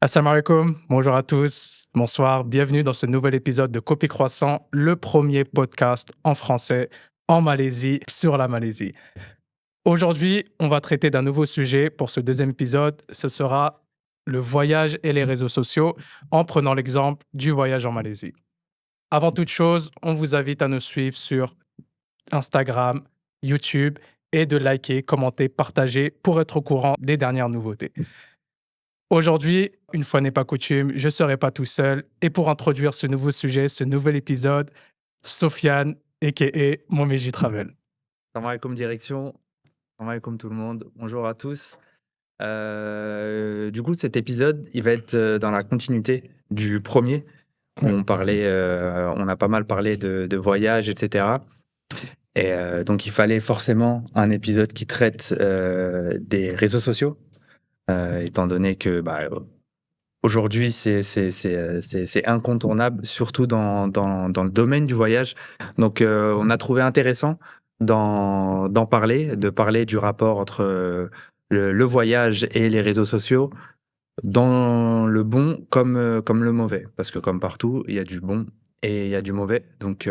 Assalamu alaikum, bonjour à tous, bonsoir, bienvenue dans ce nouvel épisode de Copie Croissant, le premier podcast en français en Malaisie sur la Malaisie. Aujourd'hui, on va traiter d'un nouveau sujet pour ce deuxième épisode, ce sera le voyage et les réseaux sociaux en prenant l'exemple du voyage en Malaisie. Avant toute chose, on vous invite à nous suivre sur Instagram, YouTube et de liker, commenter, partager pour être au courant des dernières nouveautés. Aujourd'hui, une fois n'est pas coutume, je ne serai pas tout seul. Et pour introduire ce nouveau sujet, ce nouvel épisode, Sofiane, a.k.a. Momeji Travel. Salam alaikum direction, salam alaikum tout le monde, bonjour à tous. Du coup, cet épisode, il va être dans la continuité du premier, où Ouais. on a pas mal parlé de voyage, etc. Et donc, il fallait forcément un épisode qui traite des réseaux sociaux, étant donné que aujourd'hui, c'est incontournable, surtout dans le domaine du voyage. Donc, on a trouvé intéressant d'en parler, de parler du rapport entre le voyage et les réseaux sociaux, dans le bon comme le mauvais. Parce que comme partout, il y a du bon et il y a du mauvais. Donc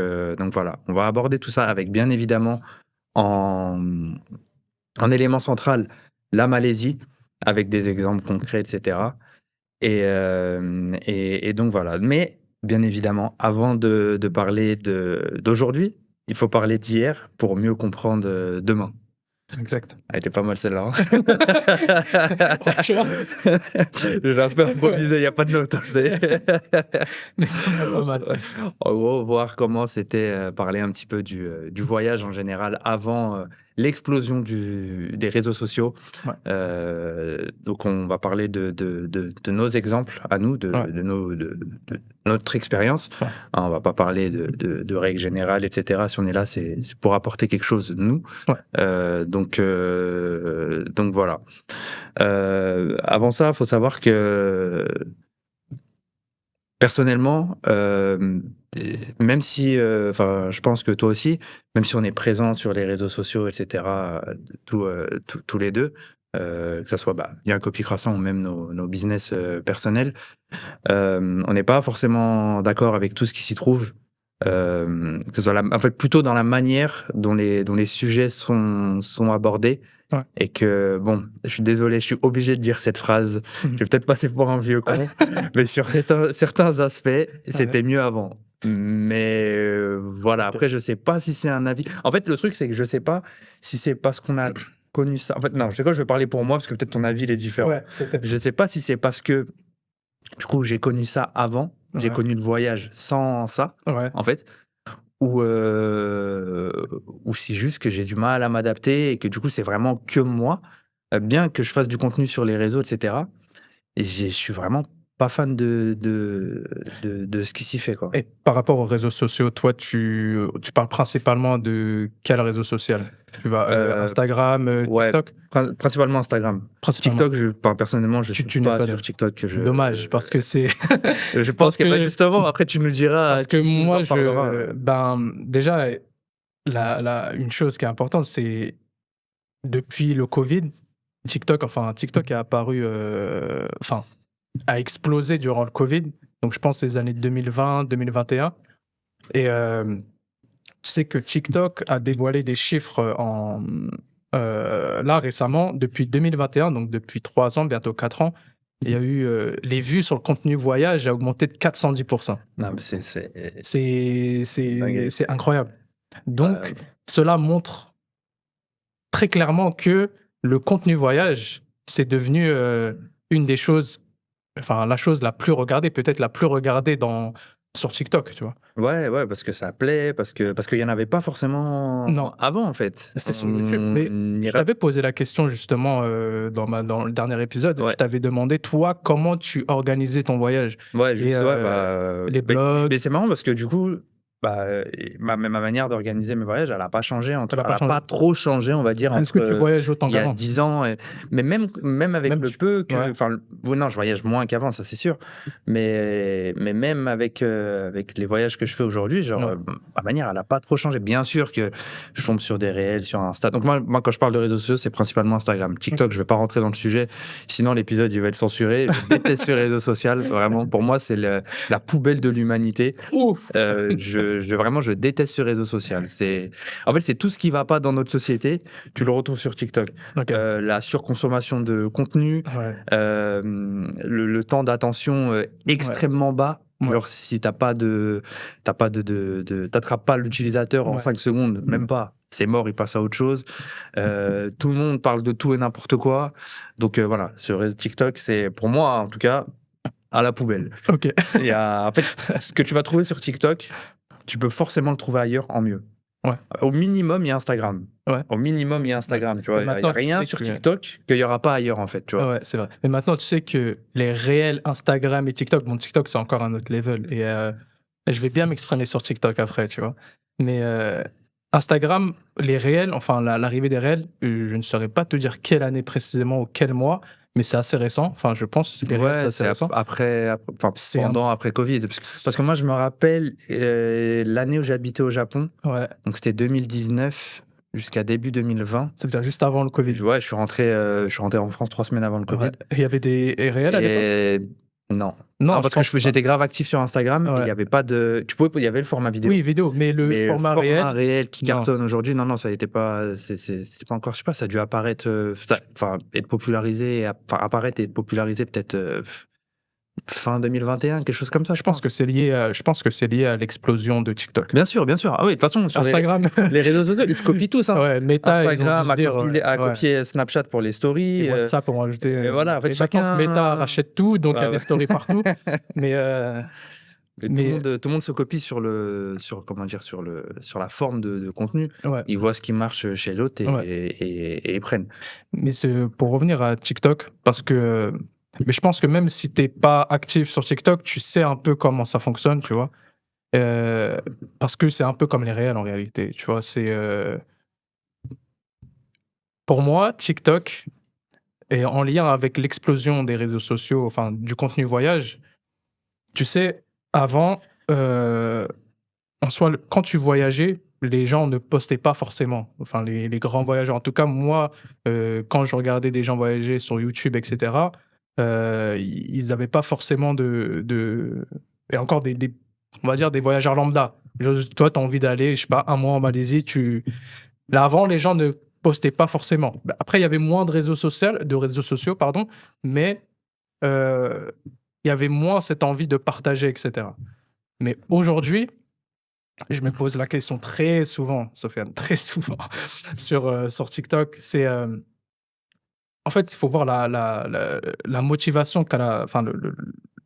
voilà, on va aborder tout ça avec bien évidemment en, en élément central la Malaisie, avec des exemples concrets, etc. Et donc voilà. Mais bien évidemment, avant de parler d'aujourd'hui, il faut parler d'hier pour mieux comprendre demain. Exact. Elle était pas mal celle-là. Hein. Franchement. J'ai un peu improvisé, il n'y a pas de notes. Mais pas mal. Ouais. En gros, voir comment c'était parler un petit peu du voyage en général avant l'explosion des réseaux sociaux. Ouais. Donc, on va parler de nos exemples à nous, Ouais. de notre expérience. Ouais. On va pas parler de règles générales, etc. Si on est là, c'est pour apporter quelque chose, nous. Ouais. Donc voilà. Avant ça, il faut savoir que personnellement, même si, je pense que toi aussi, même si on est présent sur les réseaux sociaux, etc., tous les deux, que ça soit bien Copie Croissant ou même nos business personnels, on n'est pas forcément d'accord avec tout ce qui s'y trouve. Que ce soit en fait, plutôt dans la manière dont les sujets sont abordés. Ouais. Et que, bon, je suis désolé, je suis obligé de dire cette phrase. Je vais peut-être passer pour un vieux con, mais sur certains aspects, c'était mieux avant. Mais voilà, après, je sais pas si c'est un avis. En fait, le truc, c'est que je sais pas si c'est parce qu'on a connu ça. En fait, non, je sais quoi, je vais parler pour moi, parce que peut-être ton avis il est différent. Ouais, peut-être. Je sais pas si c'est parce que, du coup, j'ai connu ça avant, j'ai Ouais. connu le voyage sans ça, Ouais. en fait, ou c'est juste que j'ai du mal à m'adapter et que du coup, c'est vraiment que moi, bien que je fasse du contenu sur les réseaux, etc. Et je suis vraiment pas fan de ce qui s'y fait, quoi. Et par rapport aux réseaux sociaux, toi, tu parles principalement de quel réseau social? Tu vas Instagram, Ouais, TikTok? principalement Instagram. Principalement. TikTok, personnellement, je suis Tu n'es pas pas sur de... TikTok. Dommage, parce que c'est... Je parce pense que que, justement, après, tu nous diras, parce que tu nous moi, en parleras. déjà, une chose qui est importante, c'est depuis le Covid, TikTok est apparu, a explosé durant le Covid. Donc, je pense les années 2020, 2021. Et tu sais que TikTok a dévoilé des chiffres là récemment, depuis 2021, donc depuis 3 ans, bientôt 4 ans. Il y a eu les vues sur le contenu voyage a augmenté de 410%. Non, mais C'est incroyable. Donc, Ouais. cela montre très clairement que le contenu voyage, c'est devenu une des choses, la chose la plus regardée, peut-être la plus regardée sur TikTok, tu vois. Ouais, parce que ça plaît, parce qu'il y en avait pas forcément Non, avant, en fait. c'était sur YouTube. Mais On je ira t'avais posé la question justement dans le dernier épisode. Je Ouais, t'avais demandé, toi, comment tu organisais ton voyage. ouais, Et juste, ouais, les mais blogs. c'est marrant parce que du coup, Ma manière d'organiser mes voyages, elle a pas changé Ça entre l'a elle pas a changé? pas trop changé, on va dire, Est-ce que tu entre, voyages autant il y a qu'avant? 10 ans mais même avec Même le tu peu ouais, que enfin, non, je voyage moins qu'avant, ça c'est sûr. Mais même avec les voyages que je fais aujourd'hui, genre, ouais. ma manière, elle a pas trop changé. Bien sûr que je tombe sur des réels sur Insta. Donc moi, quand je parle de réseaux sociaux, c'est principalement Instagram. TikTok, je vais pas rentrer dans le sujet, sinon l'épisode, il va être censuré. Je déteste les réseaux sociaux, vraiment. Pour moi, c'est la poubelle de l'humanité. Ouf! Vraiment, je déteste ce réseau social. En fait, c'est tout ce qui va pas dans notre société, tu le retrouves sur TikTok. OK. La surconsommation de contenu, Ouais, le temps d'attention extrêmement bas. ouais, Genre, si t'attrapes pas l'utilisateur en ouais. 5 secondes, même pas, c'est mort, il passe à autre chose. Tout le monde parle de tout et n'importe quoi. Donc voilà, sur TikTok, c'est pour moi, en tout cas, à la poubelle. OK. En fait, ce que tu vas trouver sur TikTok, tu peux forcément le trouver ailleurs en mieux. Ouais. Au minimum, il y a Instagram. Ouais. Au minimum, il y a Instagram, tu vois. Mais Il y a maintenant, tu rien sais sur que TikTok qu'il y aura pas ailleurs, en fait, tu vois. ouais, c'est vrai. Mais maintenant, tu sais que les réels Instagram et TikTok, bon, TikTok, c'est encore un autre level et je vais bien m'exprimer sur TikTok après, tu vois? Mais Instagram, les réels, enfin l'arrivée des réels, je ne saurais pas te dire quelle année précisément ou quel mois, mais c'est assez récent. Enfin, je pense que les réels, c'est Ouais, assez c'est récent. enfin, C'est un après Covid. Parce que moi, je me rappelle l'année où j'habitais au Japon, ouais, donc c'était 2019 jusqu'à début 2020. ça veut dire juste avant le Covid. Ouais, je suis rentré en France 3 semaines avant le Covid. Ouais. Et il y avait des réels à l'époque? Et non. Non, je Parce que pense pas. j'étais grave actif sur Instagram et il Ouais. y avait pas de. Il y avait le format vidéo. Oui, vidéo, mais le Mais le format format réel, réel qui non. cartonne aujourd'hui, non, ça n'était pas. C'est pas encore, je sais pas, ça a dû apparaître. Enfin, être popularisé, apparaître et être popularisé peut-être fin 2021, quelque chose comme ça, je Je pense pense. que c'est lié à l'explosion de TikTok. Bien sûr, bien sûr. Ah oui, de toute façon, sur Instagram, les réseaux sociaux, ils se copient tous. Hein. ouais, Meta, ils ont dû Instagram se dire, a ouais. copié Snapchat pour les Et stories. WhatsApp ont rajouté. Et voilà, en fait, Et maintenant que Meta chacun. rachète tout, donc il y a Ouais, des stories partout. Mais, mais mais tout le monde se copie comment dire, sur la forme de contenu. ouais, Ils voient ce qui marche chez l'autre ouais. et ils prennent. Mais pour revenir à TikTok, parce que mais je pense que même si t'es pas actif sur TikTok, tu sais un peu comment ça fonctionne, tu vois. Parce que c'est un peu comme les réels en réalité, tu vois. Pour moi, TikTok est en lien avec l'explosion des réseaux sociaux, enfin du contenu voyage. Tu sais, avant, en soi, quand tu voyageais, les gens ne postaient pas forcément. Enfin, les grands voyageurs. En tout cas, moi, quand je regardais des gens voyager sur YouTube, etc., ils n'avaient pas forcément et encore on va dire des voyageurs lambda. Toi, tu as envie d'aller, je sais pas, un mois en Malaisie. Là, avant, les gens ne postaient pas forcément. Bah, après, il y avait moins de réseaux sociaux, pardon, mais il y avait moins cette envie de partager, etc. Mais aujourd'hui, je me pose la question très souvent, Sofiane, très souvent, sur TikTok. En fait, il faut voir la motivation enfin,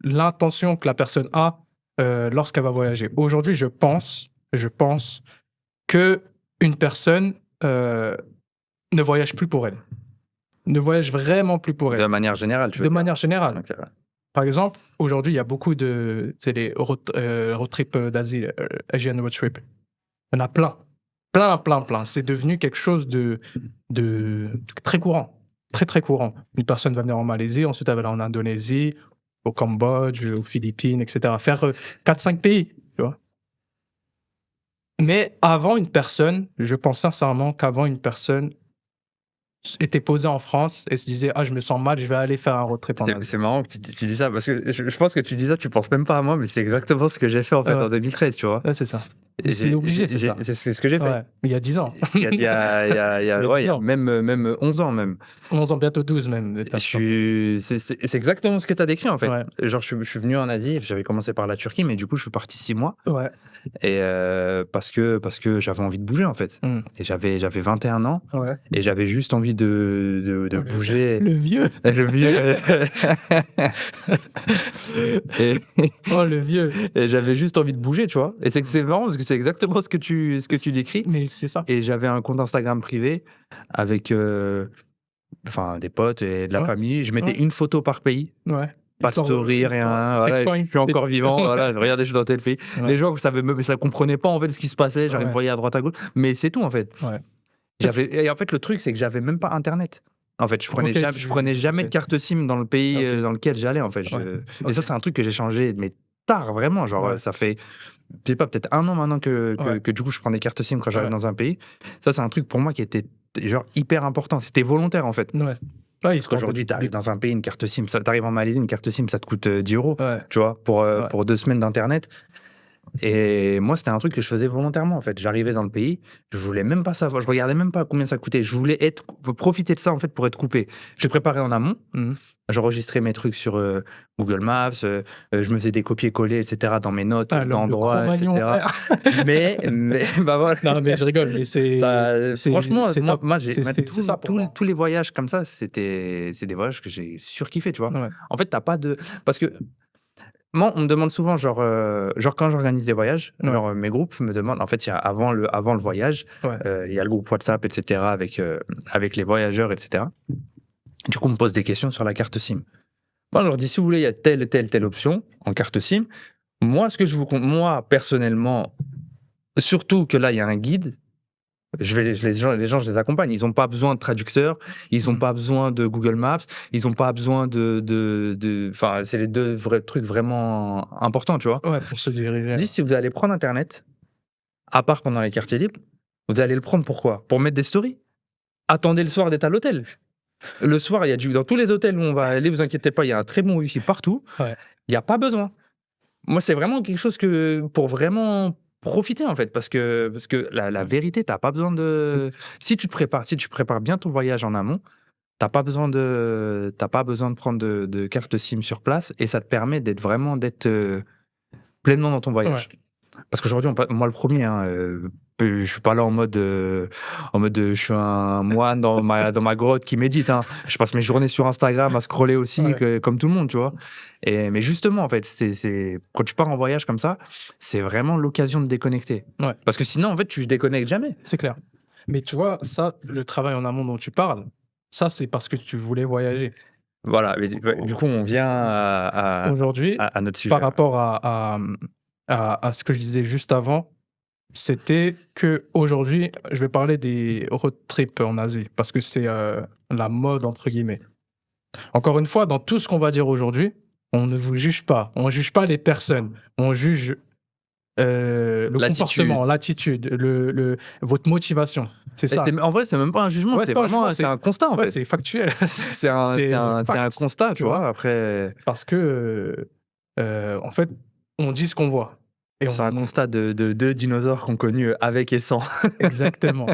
l'intention que la personne a lorsqu'elle va voyager. Aujourd'hui, je pense que une personne ne voyage plus pour elle. Ne voyage vraiment plus pour elle. De manière générale, tu veux De dire. manière générale. Ok, ouais. Par exemple, aujourd'hui, il y a beaucoup les road trips d'Asie, Asian road trip. Il y en a plein. Plein, plein, plein. C'est devenu quelque chose de très courant. Très, très courant. Une personne va venir en Malaisie, ensuite elle va aller en Indonésie, au Cambodge, aux Philippines, etc. Faire 4-5 pays, tu vois. Mais avant, je pense sincèrement qu'avant, une personne était posée en France et se disait « Ah, je me sens mal, je vais aller faire un road trip en Asie. » C'est marrant que tu dis ça parce que je pense que tu dis ça, tu penses même pas à moi, mais c'est exactement ce que j'ai fait en fait Ouais. en 2013, tu vois. Ouais, c'est ça. Et C'est obligé, c'est ça. C'est ce que j'ai fait. Ouais. Mais il y a 10 ans. Il y a Il y a 10 ans. même 11 ans même. 11 ans, bientôt 12 même. C'est exactement ce que tu as décrit en fait. Ouais. Genre je suis venu en Asie, j'avais commencé par la Turquie, mais du coup je suis parti 6 mois. Ouais. Et parce que j'avais envie de bouger en fait. Mm. Et j'avais 21 ans Ouais. et j'avais juste envie de bouger. Le vieux. Le vieux. Oh, le vieux. Et j'avais juste envie de bouger, tu vois. Et c'est marrant parce que c'est exactement ce que tu décris. Mais c'est ça. Et j'avais un compte Instagram privé avec des potes et de la Ouais. famille. Je mettais Ouais. une photo par pays. Ouais. pas de story, rien. Voilà, je suis encore vivant. Voilà, regardez, je suis dans tel pays. Ouais. Les gens, ça comprenaient pas en fait ce qui se passait. J'arrive me voyer à droite à gauche, mais c'est tout en fait. Ouais. Et en fait, le truc, c'est que j'avais même pas Internet. En fait, je prenais jamais de carte SIM dans le pays dans lequel j'allais. En fait, et ça, c'est un truc que j'ai changé, mais tard vraiment. Genre, ça fait, je sais pas, peut-être 1 an maintenant que du coup, je prends des cartes SIM quand j'arrive dans un pays. Ça, c'est un truc pour moi qui était genre hyper important. C'était volontaire en fait. Ouais. Parce qu'aujourd'hui, tu arrives dans un pays, une carte SIM, tu arrives en Malaisie, une carte SIM, ça te coûte 10 €, tu vois, pour 2 semaines d'internet. Et moi, c'était un truc que je faisais volontairement en fait. J'arrivais dans le pays, je voulais même pas savoir, je regardais même pas combien ça coûtait. Je voulais profiter de ça en fait pour être coupé. Je préparais en amont. J'enregistrais mes trucs sur Google Maps, je me faisais des copier-coller, etc. dans mes notes, d'endroits, etc. mais bah voilà. Non, mais je rigole, mais c'est franchement, c'est top. moi j'ai C'est ça pour moi. tous les voyages comme ça, c'est des voyages que j'ai surkiffé, tu vois. Ouais. En fait, t'as pas de parce que moi, on me demande souvent, genre quand j'organise des voyages, genre mes groupes me demandent, en fait, il y a avant le voyage, il y a le groupe WhatsApp, etc., avec les voyageurs, etc. Du coup, on me pose des questions sur la carte SIM. Moi, je leur dis, si vous voulez, il y a telle option en carte SIM. Moi, moi, personnellement, surtout que là, il y a un guide, les gens, je les accompagne. Ils n'ont pas besoin de traducteurs, ils n'ont pas besoin de Google Maps, ils n'ont pas besoin enfin, c'est les 2 vrais trucs vraiment importants, tu vois. Ouais, pour se diriger. Dis, si vous allez prendre Internet, à part pendant les quartiers libres, vous allez le prendre pourquoi? Pour mettre des stories. Attendez le soir d'être à l'hôtel. Le soir, il y a dans tous les hôtels où on va aller, vous inquiétez pas, il y a un très bon wifi partout. Il n'y a pas besoin. Moi, c'est vraiment quelque chose pour vraiment profiter en fait, parce que la vérité, t'as pas besoin de. Si tu prépares bien ton voyage en amont, t'as pas besoin de prendre de carte SIM sur place, et ça te permet d'être pleinement dans ton voyage. Parce qu'aujourd'hui, moi le premier, je suis pas là en mode je suis un moine dans ma grotte qui médite. Je passe mes journées sur Instagram à scroller aussi, comme tout le monde, tu vois. Mais justement, en fait, c'est quand tu pars en voyage comme ça, c'est vraiment l'occasion de déconnecter. Parce que sinon, en fait, tu déconnectes jamais. C'est clair. Mais tu vois, ça, le travail en amont dont tu parles, ça, c'est parce que tu voulais voyager. Voilà. Mais du coup, on vient aujourd'hui, à notre sujet. Par rapport à ce que je disais juste avant, c'était que aujourd'hui, je vais parler des road trips en Asie, parce que c'est la mode, entre guillemets. Encore une fois, dans tout ce qu'on va dire aujourd'hui, on ne vous juge pas. On ne juge pas les personnes. On juge le comportement, l'attitude, votre motivation. C'est ça. En vrai, c'est même pas un jugement, c'est un constat, en fait. C'est factuel. C'est un constat, tu vois. Après... Parce que, en fait, on dit ce qu'on voit. C'est un constat de 2 dinosaures qu'on connus avec et sans. Exactement.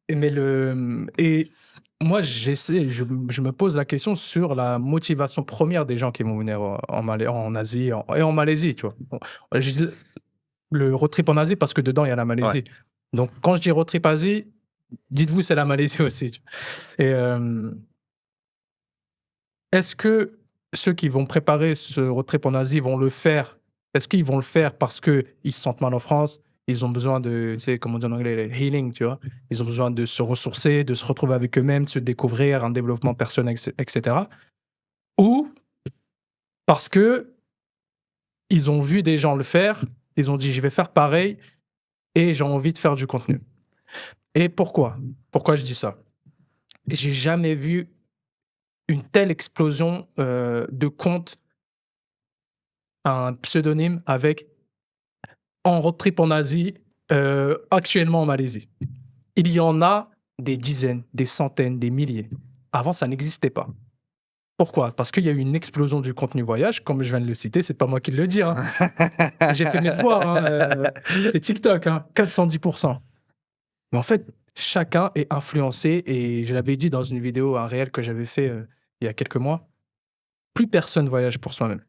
Et moi, je me pose la question sur la motivation première des gens qui vont venir en Asie et en Malaisie, tu vois. Bon, je dis le road trip en Asie parce que dedans, il y a la Malaisie. Donc, quand je dis road trip Asie, dites-vous, c'est la Malaisie aussi. Et est-ce que ceux qui vont préparer ce road trip en Asie vont le faire? Est-ce qu'ils vont le faire parce qu'ils se sentent mal en France? Ils ont besoin de, tu sais, comme on dit en anglais, le healing, tu vois. Ils ont besoin de se ressourcer, de se retrouver avec eux-mêmes, de se découvrir, un développement personnel, etc. Ou parce que ils ont vu des gens le faire, ils ont dit, je vais faire pareil et j'ai envie de faire du contenu. Et pourquoi? Pourquoi je dis ça? J'ai jamais vu une telle explosion de comptes, un pseudonyme avec en road trip en Asie, actuellement en Malaisie. Il y en a des dizaines, des centaines, des milliers. Avant, ça n'existait pas. Pourquoi? Parce qu'il y a eu une explosion du contenu voyage, comme je viens de le citer, c'est pas moi qui le dis. J'ai fait mes devoirs, c'est TikTok, 410%. Mais en fait, chacun est influencé, et je l'avais dit dans une vidéo, un réel que j'avais fait il y a quelques mois, plus personne voyage pour soi-même.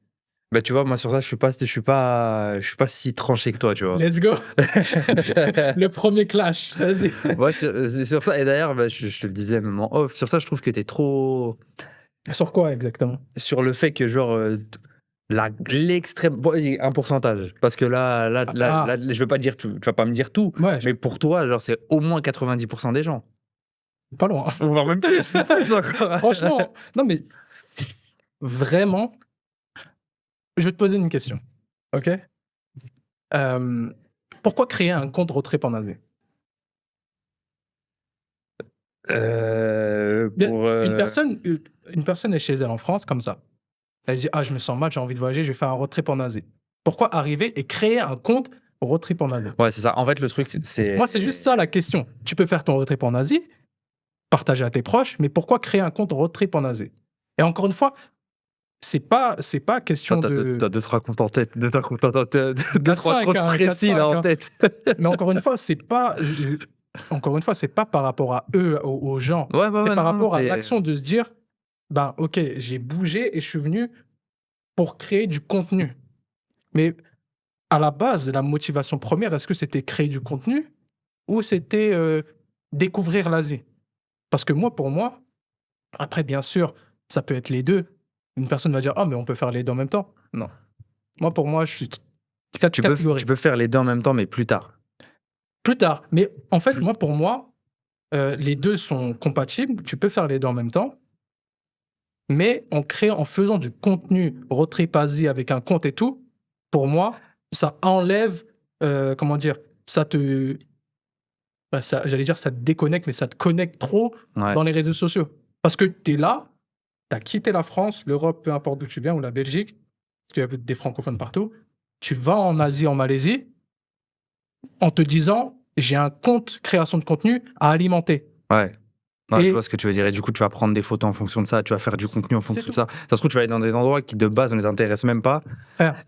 Bah, tu vois, moi, sur ça, je suis pas si tranché que toi, tu vois. Let's go. Le premier clash, vas-y. Ouais, sur ça, et d'ailleurs, je te le disais même en off, sur ça, je trouve que t'es trop... Sur quoi, exactement? Sur le fait que, genre, l'extrême... Bon, un pourcentage, parce que là, je veux pas dire tout, tu vas pas me dire tout, mais pour toi, genre, c'est au moins 90% des gens. Pas loin. On va même pas dire ça. Franchement, non mais, vraiment... je vais te poser une question, OK? Hem, Pourquoi créer un compte road trip en Asie? Bien, Pour, une personne est chez elle en France comme ça. Elle dit: «Ah, je me sens mal, j'ai envie de voyager, je vais faire un road trip en Asie». Pourquoi arriver et créer un compte road trip en Asie? ouais, c'est ça. En fait, le truc, c'est Moi, c'est juste ça la question. Tu peux faire ton road trip en Asie, partager à tes proches, mais pourquoi créer un compte road trip en Asie? Et encore une fois, c'est pas toi, question tu de as 2-3 comptes en tête, 2-3 comptes en tête, 2-3 4-5, comptes hein, précis là 4-5, en hein. tête. Mais encore une fois, c'est pas par rapport à eux, aux gens. Ouais, ouais, C'est ouais, par non, non, rapport à l'action de se dire: «Ben, OK, j'ai bougé et je suis venu pour créer du contenu». Mais à la base, la motivation première, est-ce que c'était créer du contenu ou c'était, découvrir l'Asie? Parce que moi, pour moi, après bien sûr, ça peut être les 2. Une personne va dire: «Ah mais on peut faire les 2 en même temps». Non. Moi, pour moi, je suis tu catégorie. peux faire les 2 en même temps, mais plus tard. Plus tard, mais en fait, Plus moi, pour moi, les 2 sont compatibles. Tu peux faire les 2 en même temps, mais en faisant du contenu road trip Asie avec un compte et tout, pour moi, ça enlève, comment dire? Ça te Bah, ça j'allais dire ça te déconnecte, mais ça te connecte trop ouais, dans les réseaux sociaux. Parce que tu es là, tu as quitté la France, l'Europe, peu importe d'où tu viens, ou la Belgique, parce qu'il y a des francophones partout. Tu vas en Asie, en Malaisie, en te disant: «J'ai un compte création de contenu à alimenter» ouais. Ouais, je vois et ce que tu veux dire et du coup, tu vas prendre des photos en fonction de ça, tu vas faire du contenu en c'est fonction de tout. ça. Ça se trouve, tu vas aller dans des endroits qui, de base, ne les intéressent même pas Frère,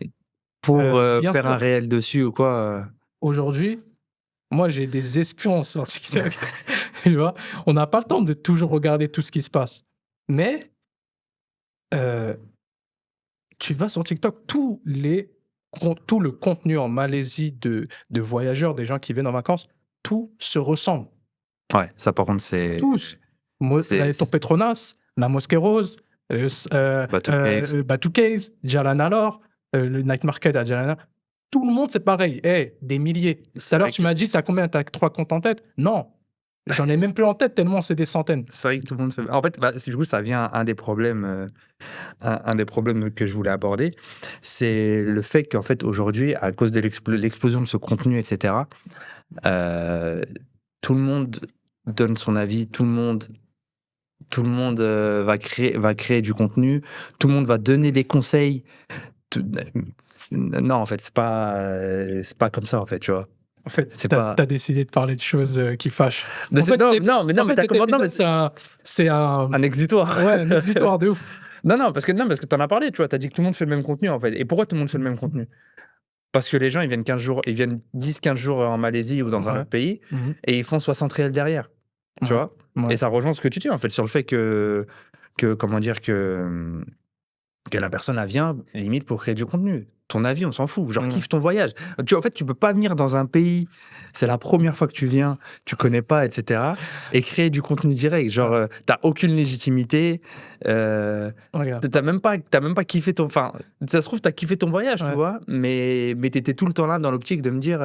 pour, bien faire un sûr, réel dessus ou quoi, aujourd'hui, moi, j'ai des espions sur TikTok, tu vois? On n'a pas le temps de toujours regarder tout ce qui se passe. Mais, heu tu vas sur TikTok, tout le contenu en Malaisie de voyageurs, des gens qui viennent en vacances, tout se ressemble. Ouais, ça par contre, c'est Tous. c'est La Tour c Petronas, la Mosquée Rose, Bateau Case. Batu Caves, Jalan Alor, le night market à Jalan Alor. Tout le monde, c'est pareil. Des milliers. Tout à C'est l'heure, vrai tu que m'as dit, t'as combien? T'as 3 comptes en tête? Non, j'en ai même plus en tête tellement c'est des centaines. c'est vrai que tout le monde fait en fait, bah, du coup, ça vient un des problèmes, un des problèmes que je voulais aborder, c'est le fait qu'en fait, aujourd'hui, à cause de l'explosion de ce contenu et cetera, heu, tout le monde donne son avis, tout le monde, va créer du contenu, tout le monde va donner des conseils. Tout Non, en fait, c'est pas comme ça, en fait, tu vois? En fait, C'est tu pas as décidé de parler de choses, qui fâchent. mais En c'est fait, non, non, mais non, en mais fait, tu as cet comment non, mais épisode, c'est un un exutoire. ouais, un exutoire de ouf. Non, parce que tu en as parlé, tu vois? Tu as dit que tout le monde fait le même contenu, en fait et pourquoi tout le monde fait le même contenu? Parce que les gens, ils viennent 10-15 jours en Malaisie ou dans un Ouais. autre pays Mmh. et ils font 60 réels derrière, tu Ouais. vois? Et Ouais. ça rejoint ce que tu dis, en fait, sur le fait que comment dire? Que la personne, elle vient limite pour créer du contenu. Ton avis, on s'en fout. Genre, Mmh. kiffe ton voyage. Tu vois, en fait, tu peux pas venir dans un pays, c'est la première fois que tu viens, tu connais pas, et cetera, et créer du contenu direct. Genre, Ouais. tu aucune légitimité, Regarde. tu même pas kiffé ton enfin, ça se trouve, tu as kiffé ton voyage, tu Ouais, vois? Mais tu étais tout le temps là dans l'optique de me dire,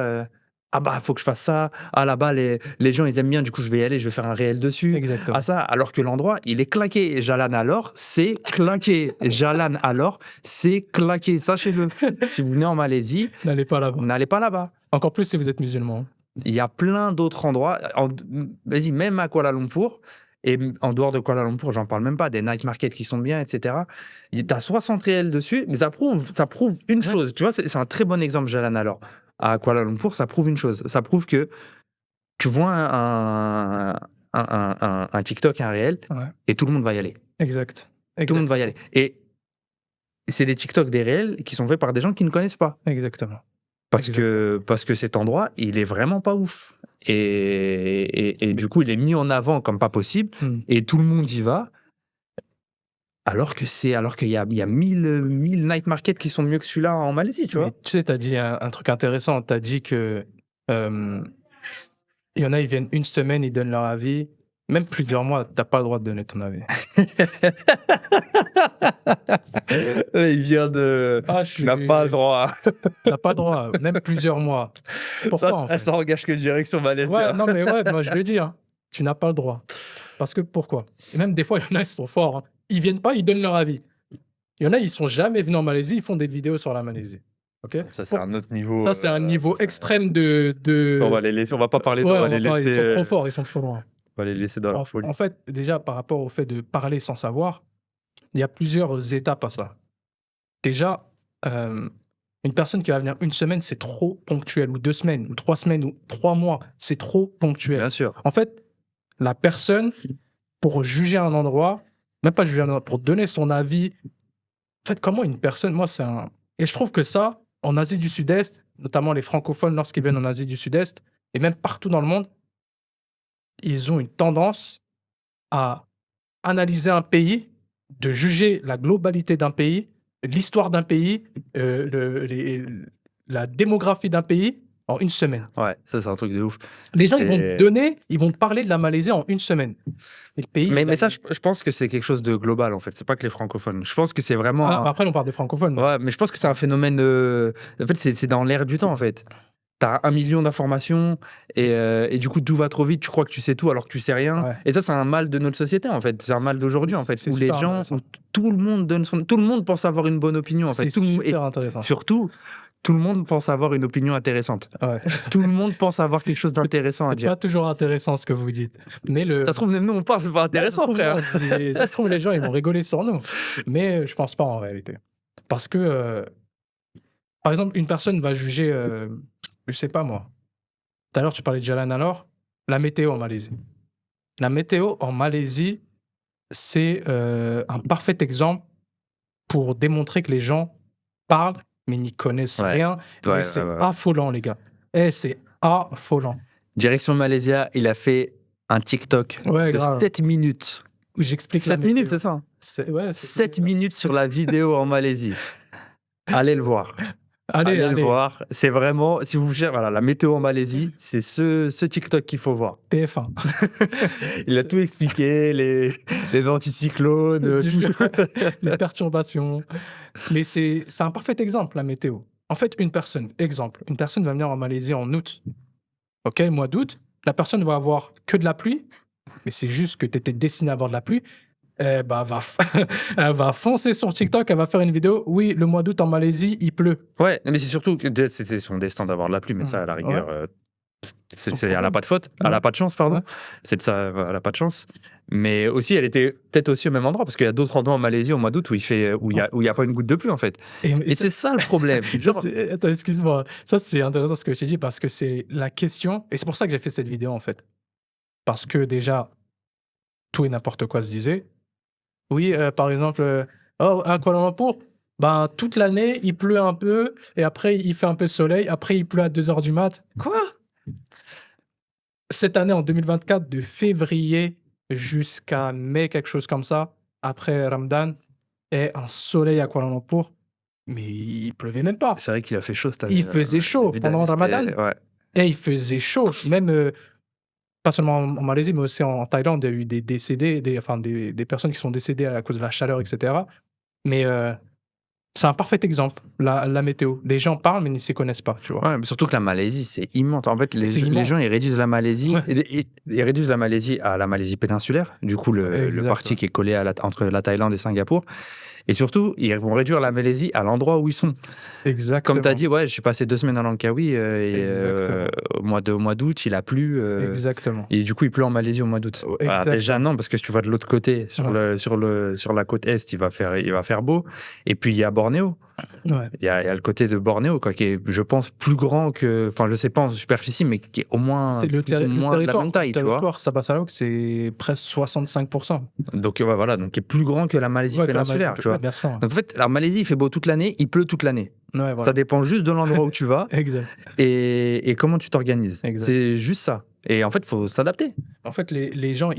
«Ah bah, faut que je fasse ça. Ah là-bas, les gens, ils aiment bien, du coup, je vais y aller, je vais faire un réel dessus. Ah exactement. ça», alors que l'endroit, il est claqué. Jalan alors, c'est claqué. Jalan alors, c'est claqué. Sachez-le. Si vous venez en Malaisie, N'allez pas là-bas. n'allez pas là-bas. Encore plus si vous êtes musulman, hein. Il y a plein d'autres endroits. Vas-y, même à Kuala Lumpur, et en dehors de Kuala Lumpur, j'en parle même pas, des night markets qui sont bien, et cetera. Tu as 60 réels dessus, mais ça prouve une Ouais, chose. Tu vois, c'est un très bon exemple, Jalan alors. À Kuala Lumpur, ça prouve une chose. Ça prouve que tu vois un TikTok, un réel, ouais, et tout le monde va y aller. exact. Tout le monde va y Exactement. aller. Et c'est des TikTok, des réels qui sont faits par des gens qui ne connaissent pas. Exactement. Exactement. Parce que cet endroit, il est vraiment pas ouf. Et Mais du coup, il est mis en avant comme pas possible, mmh, et tout le monde y va, alors qu'il y a 1000 night markets qui sont mieux que celui-là en Malaisie, tu mais vois? tu sais, tu as dit un truc intéressant. Tu as dit que, hem, il y en a, ils viennent une semaine, ils donnent leur avis. Même plusieurs mois, tu as pas le droit de donner ton avis. Il vient de Ah, je tu n'as pas le suis droit. tu as pas le droit, même plusieurs mois. Pourquoi, en fait? Ça engage que direction Malaisie, Ouais, hein. non, mais ouais, moi, je le dis, hein. Tu n'as pas le droit. Parce que pourquoi? Et même des fois, il y en a, ils sont forts, hein. Ils viennent pas, ils donnent leur avis. Il y en a, ils sont jamais venus en Malaisie, ils font des vidéos sur la Malaisie. OK? Ça, c'est un autre niveau. Ça, c'est un niveau Ça, extrême on va les laisser. On va pas parler. Ouais, On va les ils laisser. sont trop forts, ils sont trop loin. On va les laisser dans En leur folie. en fait, déjà, par rapport au fait de parler sans savoir, il y a plusieurs étapes à ça. Déjà, une personne qui va venir une semaine, c'est trop ponctuel, ou 2 semaines, ou 3 semaines, ou 3 mois, c'est trop ponctuel. Bien sûr. En fait, la personne, pour juger un endroit, même pas juger un endroit, pour donner son avis, en fait, comment une personne, moi, c'est un... Et je trouve que ça, en Asie du Sud-Est, notamment les francophones, lorsqu'ils viennent en Asie du Sud-Est, et même partout dans le monde, ils ont une tendance à analyser un pays, de juger la globalité d'un pays, l'histoire d'un pays, la démographie d'un pays en une semaine. Ouais, ça, c'est un truc de ouf. Les gens, ils vont Et- te donner, ils vont te parler de la Malaisie en une semaine. Et le pays, Mais ça, je pense que c'est quelque chose de global, en fait. C'est pas que les francophones. Je pense que c'est vraiment. Après, on parle des francophones. Ouais, mais je pense que c'est un phénomène. En fait, c'est dans l'air du temps, en fait. T'as 1 million d'informations et du coup, tout va trop vite. Tu crois que tu sais tout alors que tu sais rien. Ouais. Et ça, c'est un mal de notre société, en fait. C'est un mal d'aujourd'hui, en fait. C'est Où les super gens, intéressant. où tout le monde donne tout le monde pense avoir une bonne opinion, en fait. C'est super intéressant. Surtout, tout le monde pense avoir une opinion intéressante. Ouais. Tout le monde pense avoir quelque chose d'intéressant à C'est dire. pas toujours intéressant ce que vous dites. Mais le... Ça se trouve, même nous, on pense, c'est pas intéressant, frère. Ça se trouve, les gens, ils vont rigoler sur nous. Mais je pense pas en réalité. Parce que, par exemple, une personne va juger, je sais pas moi. Tout à l'heure, tu parlais de Jalan alors, la météo en Malaisie. La météo en Malaisie, c'est un parfait exemple pour démontrer que les gens parlent, mais n'y connaissent Ouais. rien. Ouais, Et c'est ouais. affolant, les gars. Et c'est affolant. Direction Malaysia, il a fait un TikTok Ouais, de grave. 7 minutes. Où j'explique la 7 minutes, météo. c'est ça? Ouais, 7 minutes sur la vidéo en Malaisie. Allez le voir. Allez. le voir. C'est vraiment, si vous cherchez, voilà, la météo en Malaisie, c'est ce TikTok qu'il faut voir. TF1. Il a tout expliqué, les anticyclones, tout. Les perturbations. Mais c'est un parfait exemple, la météo. En fait, une personne va venir en Malaisie en août. OK, mois d'août, la personne va avoir que de la pluie, mais c'est juste que tu étais destiné à avoir de la pluie. Elle va foncer sur TikTok, elle va faire une vidéo. Oui, le mois d'août en Malaisie, il pleut. Ouais, mais c'est surtout que c'était son destin d'avoir de la pluie, mais ça, à la rigueur, elle n'a pas de faute, elle n'a pas de chance, pardon. Ouais. C'est de ça, elle n'a pas de chance. Mais aussi, elle était peut-être aussi au même endroit, parce qu'il y a d'autres endroits en Malaisie au mois d'août où il y a pas une goutte de pluie, en fait. Et c'est ça le problème. Attends, excuse-moi. Ça, c'est intéressant ce que je t'ai dit parce que c'est la question. Et c'est pour ça que j'ai fait cette vidéo, en fait. Parce que déjà, tout et n'importe quoi se disait. Oui, par exemple, à Kuala Lumpur, ben, toute l'année, il pleut un peu, et après, il fait un peu de soleil, après, il pleut à 2 h du mat. Quoi? Cette année, en 2024, de février jusqu'à mai, quelque chose comme ça, après Ramadan, et un soleil à Kuala Lumpur, mais il pleuvait même pas. C'est vrai qu'il a fait chaud cette année. Il faisait chaud pendant Ramadan. Ouais. Et il faisait chaud, même pas seulement en Malaisie, mais aussi en Thaïlande, il y a eu des décédés, des personnes qui sont décédées à cause de la chaleur, etc. Mais c'est un parfait exemple, la météo. Les gens parlent, mais ils ne s'y connaissent pas, tu vois. Ouais, mais surtout que la Malaisie, c'est immense. En fait, C'est les immense. gens, ils réduisent la Malaisie, Ouais. ils réduisent la Malaisie à la Malaisie péninsulaire, du coup, le Exact, parti ouais. qui est collé entre la Thaïlande et Singapour. Et surtout, ils vont réduire la Malaisie à l'endroit où ils sont. Exactement. Comme tu as dit, ouais, j'ai passé 2 semaines à Langkawi au mois d'août, il a plu. Exactement. Et du coup, il pleut en Malaisie au mois d'août. Exactement. Déjà, non, parce que si tu vas de l'autre côté, sur la côte est, il va faire beau. Et puis, il y a Bornéo. Ouais. Il y a le côté de Bornéo, quoi, qui est, je pense, plus grand que. Enfin, je sais pas en superficie, mais qui est au moins C'est le plus ou moins de la même taille, tu vois. territoire Sabah Sarawak, c'est presque 65%. Donc, ouais, voilà, donc qui est plus grand que la Malaisie Ouais, que la péninsulaire, Malaisie, tu vois. ouais, bien sûr. Donc, en fait, la Malaisie, il fait beau toute l'année, il pleut toute l'année. Ouais, voilà. Ça dépend juste de l'endroit où tu vas Exact. et comment tu t'organises. Exact. C'est juste ça. Et en fait, il faut s'adapter. En fait, les gens,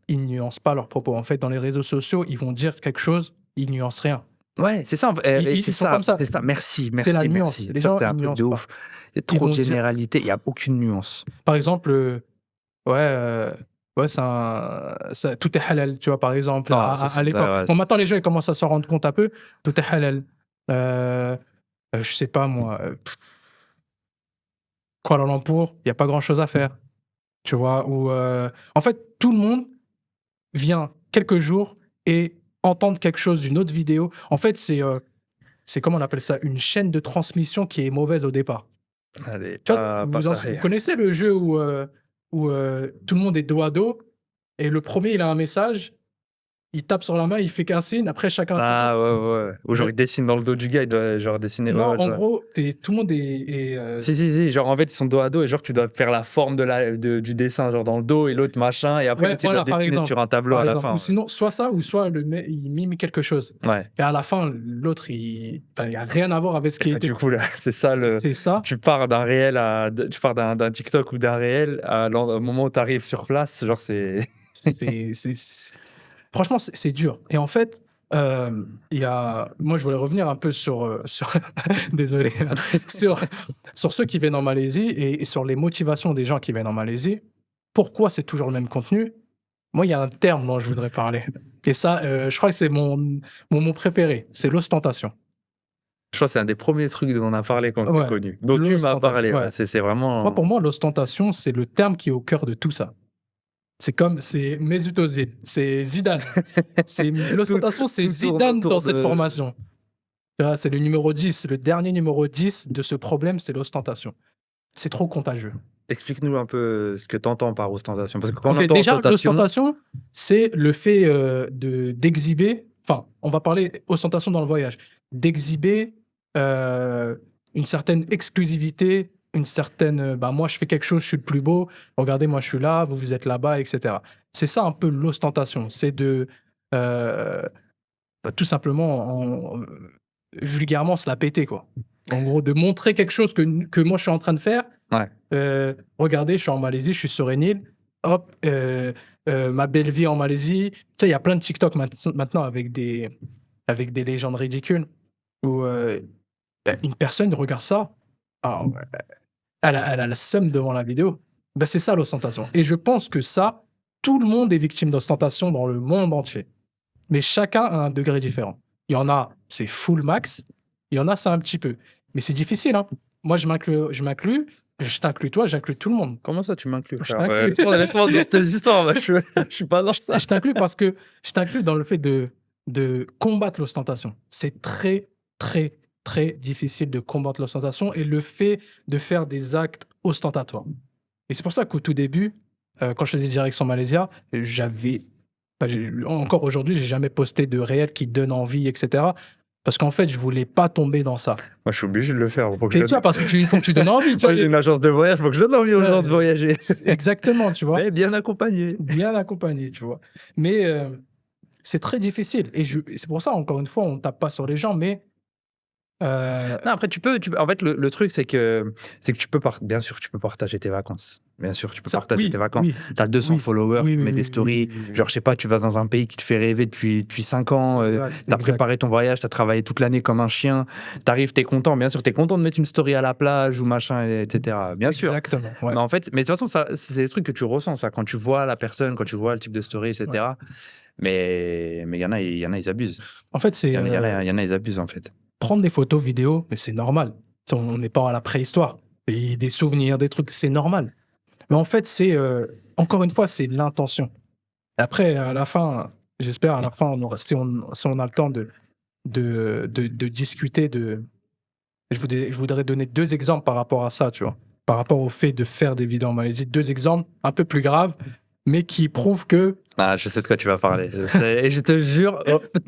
ils nuancent pas leurs propos. En fait, dans les réseaux sociaux, ils vont dire quelque chose, ils nuancent rien. Ouais, c'est ça. Ils sont comme ça. C'est ça. Merci. C'est la nuance. Merci. Les Ça, gens, c'est un ils truc nuancent de pas. ouf. Il y a Ils trop vont de dire- généralité, il n'y a aucune nuance. Par exemple, tout est halal, tu vois, par exemple, Ah, à ça, l'époque. ouais. Bon, maintenant, les gens, ils commencent à s'en rendre compte un peu. Tout est halal. Je sais pas, moi. Kuala Lumpur, il n'y a pas grand-chose à faire. Tu vois, en fait, tout le monde vient quelques jours et entendre quelque chose d'une autre vidéo. En fait, c'est comment on appelle ça? Une chaîne de transmission qui est mauvaise au départ. Allez, Tu vois, pas vous pareil. connaissez le jeu où tout le monde est dos à dos et le premier il a un message, il tape sur la main, il fait qu'un signe, après chacun fait Ah ouais, ouais, ouais. Ou genre, mais il dessine dans le dos du gars, il doit genre dessiner. Ouais, non, ouais, je en vois. gros, tout le monde est, Si, si, si. Genre, en fait, ils sont dos à dos et genre, tu dois faire la forme du dessin, genre dans le dos et l'autre machin. Et après, ouais, l'autre, il doit voilà, dessiner sur un tableau par à la exemple. Ou fin. sinon, soit ça ou soit le mec, il mime quelque chose Ouais. et à la fin, l'autre, il y a rien à voir avec ce qui a Et été du coup, là, c'est ça c'est ça. Tu pars d'un réel tu pars d'un TikTok ou d'un réel au moment où tu arrives sur place, genre, c'est. C'est franchement, c'est dur et en fait, il y a moi, je voulais revenir un peu sur désolé, sur ceux qui viennent en Malaisie et sur les motivations des gens qui viennent en Malaisie. Pourquoi c'est toujours le même contenu? Moi, il y a un terme dont je voudrais parler et ça, je crois que c'est mon mot préféré, c'est l'ostentation. Je crois que c'est un des premiers trucs dont on a parlé quand c'est Ouais, connu. Dont tu m'as l'ostentation, parlé, ouais. ouais. C'est vraiment. Pour moi, l'ostentation, c'est le terme qui est au cœur de tout ça. C'est Mesut Özil, c'est Zidane. Tout, L'ostentation, c'est tout tourne Zidane dans autour cette de. formation. Tu vois, c'est le numéro 10, le dernier numéro 10 de ce problème, c'est l'ostentation. C'est trop contagieux. Explique-nous un peu ce que tu entends par ostentation. Parce que quand on OK, entend déjà, ostentation, l'ostentation, c'est le fait, d'exhiber enfin, on va parler ostentation dans le voyage, d'exhiber, une certaine exclusivité, une certaine, bah, moi je fais quelque chose, je suis le plus beau, regardez moi je suis là, vous, vous êtes là-bas et cetera. C'est ça un peu l'ostentation, c'est heu, bah, tout simplement vulgairement se la péter quoi. En gros, de montrer quelque chose que moi je suis en train de faire. ouais. Regardez, je suis en Malaisie, je suis sur une île. Hop, ma belle vie en Malaisie. Tu sais, il y a plein de TikTok maintenant avec des légendes ridicules où une personne regarde ça. Ah ouais, elle a la seum devant la vidéo. Ben, c'est ça l'ostentation. Et je pense que ça, tout le monde est victime d'ostentation dans le monde entier. Mais chacun a un degré différent. Il y en a, c'est full max. Il y en a, c'est un petit peu. Mais c'est difficile, hein. Moi, je t'inclus toi, j'inclus tout le monde. Comment ça, tu m'inclus, Je frère? t'inclus. Laisse-moi dans tes histoires, moi, je suis pas dans ça. Je t'inclus parce que je t'inclus dans le fait de combattre l'ostentation. C'est très, très, très difficile de combattre l'ostentation et le fait de faire des actes ostentatoires. Et c'est pour ça qu'au tout début, quand je faisais Direction Malaysia, encore aujourd'hui, j'ai jamais posté de réel qui donne envie, etc. Parce qu'en fait, je voulais pas tomber dans ça. Moi, je suis obligé de le faire. Faut que C'est ça, parce que il faut que tu donnes envie. Tu Moi, vois. j'ai une agence de voyage, faut que je donne envie aux gens de voyager. Exactement, tu vois. Mais bien accompagné. Bien accompagné, tu vois. Mais c'est très difficile. Et c'est pour ça, encore une fois, on tape pas sur les gens, mais Non, après, en fait, le truc, c'est que tu peux, bien sûr, tu peux partager tes vacances. Bien sûr, tu peux partager tes vacances. oui, Tu as 200 oui, followers, oui, tu oui, mets des oui, stories. oui, oui. Genre, je sais pas, tu vas dans un pays qui te fait rêver depuis 5 ans. Tu as Exact. préparé ton voyage, tu as travaillé toute l'année comme un chien. Tu arrives, tu es content. Bien sûr, tu es content de mettre une story à la plage ou machin, etc. Bien sûr. Exactement. Ouais. Mais en fait, mais de toute façon, ça, c'est des trucs que tu ressens, ça, quand tu vois la personne, quand tu vois le type de story, etc. Ouais. Mais il y en a, ils abusent. En fait, c'est Il y en a, ils abusent, en fait. prendre des photos, vidéos, mais c'est normal. On n'est pas à la préhistoire. Et des souvenirs, des trucs, c'est normal. Mais en fait, c'est encore une fois, c'est l'intention. Et après, à la fin, j'espère, à la fin, si on a le temps de discuter je voudrais donner 2 exemples par rapport à ça, tu vois. Par rapport au fait de faire des vidéos en Malaisie. 2 exemples un peu plus graves, mais qui prouvent que Ah, je sais de quoi tu vas parler. Et je te jure,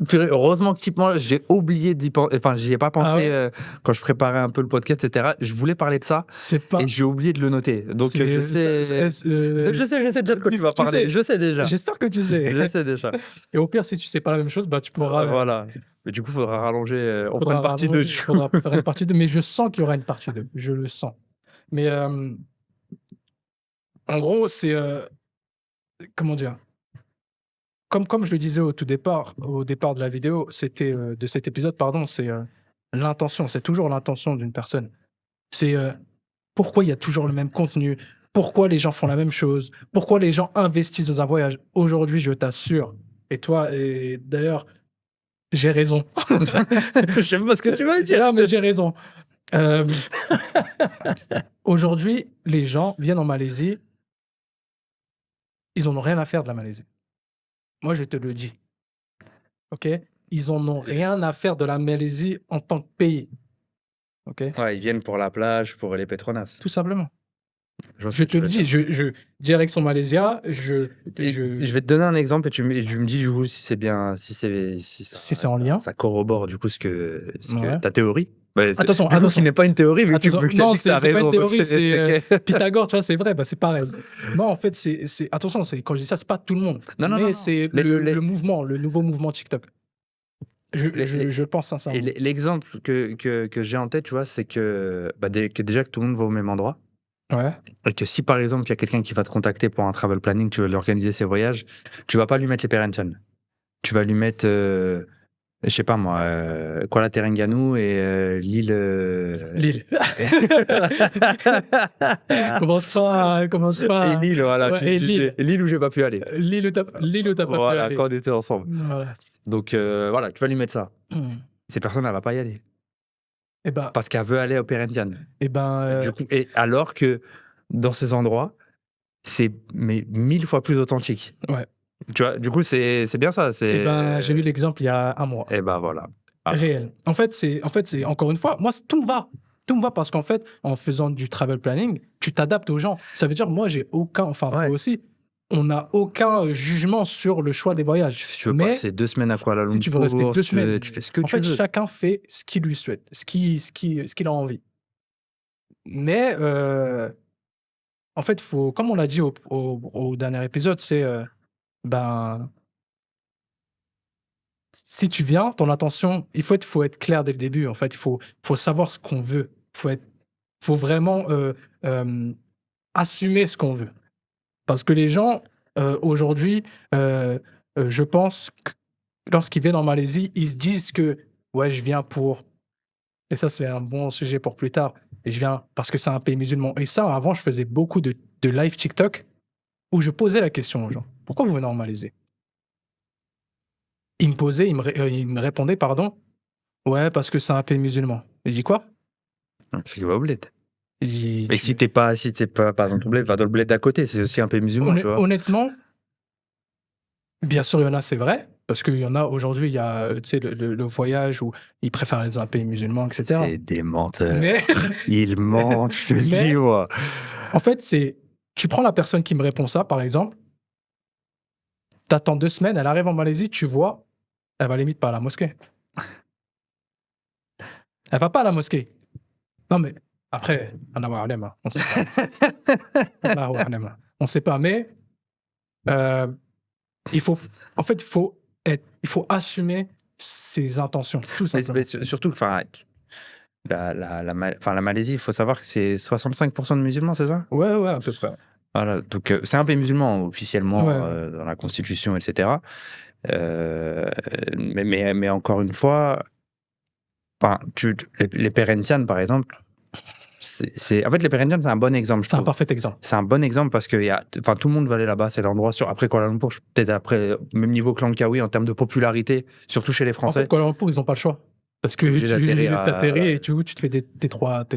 purée, heureusement que typiquement, j'ai oublié d'y penser. Enfin, j'y ai pas pensé Ah ouais? quand je préparais un peu le podcast, etc. Je voulais parler de ça C'est pas et j'ai oublié de le noter. Donc, c'est je sais. Je sais déjà de quoi tu vas parler. sais. Je sais déjà. J'espère que tu sais. Je sais déjà. Et au pire, si tu sais pas la même chose, bah, tu pourras, Voilà. Mais du coup, il faudra rallonger. On prend une partie 2. il faudra faire une partie 2, mais je sens qu'il y aura une partie 2. Je le sens. Mais en gros, c'est comment dire? Comme je le disais au départ de la vidéo, c'était de cet épisode, pardon, c'est l'intention. C'est toujours l'intention d'une personne. C'est pourquoi il y a toujours le même contenu? Pourquoi les gens font la même chose? Pourquoi les gens investissent dans un voyage? Aujourd'hui, je t'assure, et d'ailleurs, j'ai raison. Je sais pas ce que tu vas dire. Non, mais j'ai raison. Euh, Aujourd'hui, les gens viennent en Malaisie, ils en ont rien à faire de la Malaisie. Moi, je te le dis. ok? Ils en ont rien à faire de la Malaisie en tant que pays, ok? Ouais, ils viennent pour la plage, pour les Petronas. Tout simplement. Je vois ce Je que te tu le veux dis, dire. direction Malaysia, Et je je vais te donner un exemple et tu me dis du coup si c'est bien, si si c'est en lien. ça corrobore du coup ce que Ouais. ta théorie. Bah, Attention, du coup, qui attention. n'est pas une théorie, vu que Attention, vu que tu as non, dit que tu as c'est pas une raison. Donc théorie, c'est que- Pythagore, tu vois, c'est vrai, bah, c'est pareil. Non, en fait, attention, quand je dis ça, c'est pas tout le monde, Non, non, non, mais non. c'est le mouvement, le nouveau mouvement TikTok. Je le pense Et sincèrement. l'exemple que j'ai en tête, tu vois, c'est que, bah, déjà que tout le monde va au même endroit. Ouais. Et que si par exemple, il y a quelqu'un qui va te contacter pour un travel planning, tu veux lui organiser ses voyages, tu vas pas lui mettre les Perhentian. Tu vas lui mettre, je sais pas moi, Kuala Terengganu et l'île. Lille. Commence pas. Et l'île, voilà. Ouais, et Lille. L'île où j'ai pas pu aller. L'île où t'as pas pu Voilà, aller. quand on était ensemble. Voilà. Donc voilà, tu vas lui mettre ça. Ces personnes, elle va pas y aller. Et ben, Parce qu'elle veut aller au Perhentian. Du coup, et alors que dans ces endroits, c'est 1000 fois plus authentique. ouais. Tu vois, du coup, c'est bien ça. Et ben, j'ai eu l'exemple il y a un mois. Et ben voilà. Ah. Réel. En fait, c'est encore une fois, moi, tout me va. Tout me va parce qu'en fait, en faisant du travel planning, tu t'adaptes aux gens. Ça veut dire, moi, j'ai aucun, enfin, Ouais. toi aussi, on n'a aucun jugement sur le choix des voyages. Si tu veux Mais passer 2 semaines à Kuala Lumpur, si tu veux rester 2 semaines, tu fais ce que en tu fait, veux. chacun fait ce qu'il lui souhaite, ce qu'il a envie. Mais en fait, faut, comme on l'a dit au dernier épisode, c'est ben, si tu viens, ton intention, faut être clair dès le début. En fait, il faut savoir ce qu'on veut. Faut vraiment assumer ce qu'on veut. Parce que les gens, aujourd'hui, je pense que lorsqu'ils viennent en Malaisie, ils se disent que ouais, je viens pour. Et ça, c'est un bon sujet pour plus tard. Et je viens parce que c'est un pays musulman. Et ça, avant, je faisais beaucoup de live TikTok où je posais la question aux gens. Pourquoi vous venez en Malaisie? Ils me répondaient, pardon. Ouais, parce que c'est un pays musulman. Je dis quoi? C'est qu'il va au bled. Je dis, Mais si t'es pas dans ton bled, va dans le bled d'à côté. C'est aussi un pays musulman, tu vois. honnêtement, bien sûr, il y en a, c'est vrai. Parce qu'il y en a aujourd'hui, il y a tu sais, le voyage où ils préfèrent aller dans un pays musulman, etc. C'est des menteurs. Mais Ils mentent, je te le Mais- dis, moi. en fait, tu prends la personne qui me répond ça, par exemple, t'attends 2 semaines, elle arrive en Malaisie, tu vois, elle va limite pas à la mosquée. Elle va pas à la mosquée. Non, mais après, Allahu a'lam, on sait pas. Allahu a'lam, on sait pas, mais il faut assumer ses intentions, tout simplement. Mais surtout que, enfin, la Malaisie, il faut savoir que c'est 65% de musulmans, c'est ça? Ouais, à peu près. Voilà, donc c'est un pays musulman officiellement Ouais. dans la constitution, etc. Mais encore une fois, enfin, les Perhentian, par exemple, en fait, les Perhentian, c'est un bon exemple, je C'est un trouve. parfait exemple. C'est un bon exemple parce que tout le monde va aller là-bas. C'est l'endroit après Kuala Lumpur, peut-être après, même niveau que Langkawi en termes de popularité, surtout chez les En Français. fait, Kuala Lumpur, ils n'ont pas le choix. Parce que Obligé d'atterrir t'atterris et tu te fais tes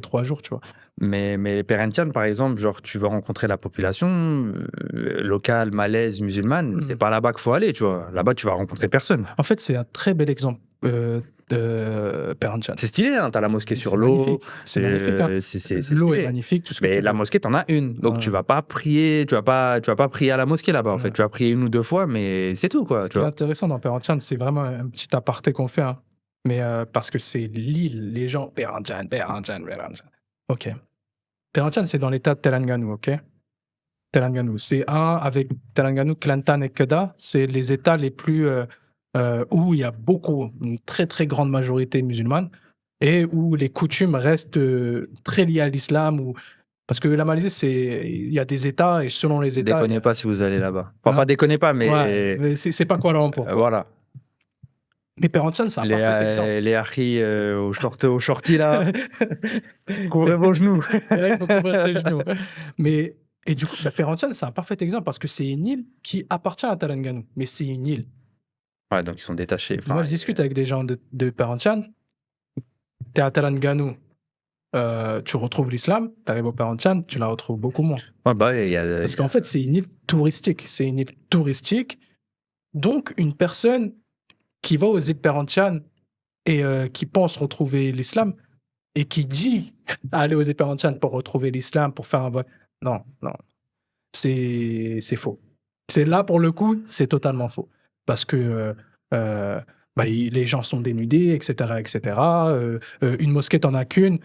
3 jours, tu vois. Mais les Perhentian, par exemple, genre, tu vas rencontrer la population locale, malaise, musulmane. C'est pas là-bas qu'il faut aller, tu vois. Là-bas, tu vas rencontrer personne. En fait, c'est un très bel exemple de Perhentian. C'est stylé, hein, t'as la mosquée sur C'est l'eau. magnifique. C'est magnifique. Hein. C'est L'eau stylé. est magnifique, tout ce que Mais tu la veux. mosquée, t'en as une. Donc, Ouais. tu vas pas prier, tu vas pas prier à la mosquée là-bas, en fait. Ouais. Tu vas prier 1 ou 2 fois, mais c'est tout, quoi. Ce Tu qui est vois. intéressant dans Perhentian, c'est vraiment un petit aparté qu'on fait. Hein. Mais parce que c'est l'île, les gens. Perhentian. Ok. Perhentian, c'est dans l'état de Terengganu, ok? Terengganu. C'est avec Terengganu, Kelantan et Kedah, c'est les états les plus. Où il y a une très très grande majorité musulmane et où les coutumes restent très liées à l'islam. Parce que la Malaisie, il y a des états et selon les états. Déconnez pas si vous allez là-bas. Enfin, Hein? pas déconnez pas, mais. Ouais, mais c'est pas Kuala Lumpur. Voilà. Mais Perhentian, c'est un parfait exemple. Les harkis au shorty là, couvrez vos genoux. Il faut couvrir ses genoux. Mais, et du coup, Perhentian, c'est un parfait exemple parce que c'est une île qui appartient à Terengganu. Mais c'est une île. Ouais, donc ils sont détachés. Enfin, Moi, je discute avec des gens de Perhentian. T'es à Terengganu, tu retrouves l'islam. T'arrives au Perhentian, tu la retrouves beaucoup moins. Ouais, bah, il y a. Parce qu'en fait, c'est une île touristique. C'est une île touristique. Donc, une personne qui va aux îles Perhentian et qui pense retrouver l'islam et qui dit aller aux îles Perhentian pour retrouver l'islam, pour faire un voyage. Non, non, c'est faux. C'est là, pour le coup, c'est totalement faux. Parce que les gens sont dénudés, etc., etc. Une mosquée, t'en as qu'une,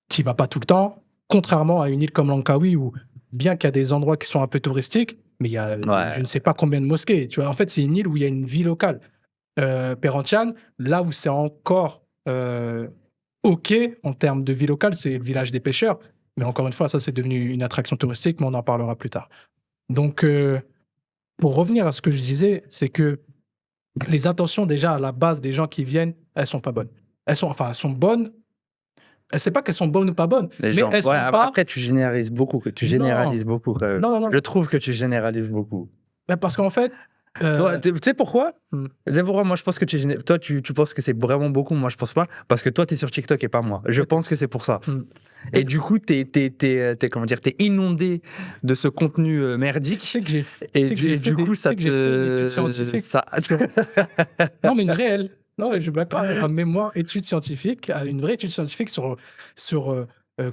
t'y vas pas tout le temps. Contrairement à une île comme Langkawi où, bien qu'il y a des endroits qui sont un peu touristiques, mais il y a Ouais. je ne sais pas combien de mosquées. Tu vois, en fait, c'est une île où il y a une vie locale. Perhentian, là où c'est encore OK en termes de vie locale, c'est le village des pêcheurs. Mais encore une fois, ça, c'est devenu une attraction touristique, mais on en parlera plus tard. Donc, pour revenir à ce que je disais, c'est que les intentions, déjà, à la base des gens qui viennent, elles sont pas bonnes. Elles sont bonnes. C'est pas qu'elles sont bonnes ou pas bonnes, Les mais gens. elles Ouais, sont pas. après, tu généralises beaucoup. Tu Non, généralises beaucoup quand même. non, non, non. Je trouve que tu généralises beaucoup. Mais parce qu'en fait, Toi, tu sais pourquoi? hmm. Tu sais pourquoi moi je pense que toi tu penses que c'est vraiment beaucoup, moi je pense pas, parce que toi t'es sur TikTok et pas moi. Je pense que c'est pour ça. Hmm. Et du coup comment dire, t'es inondé de ce contenu merdique. C'est que j'ai Et c'est que j'ai du fait coup des- ça c'est que j'ai fait une étude scientifique. Non, mais une réelle. Non, je me pas un mémoire étude scientifique, une vraie étude scientifique sur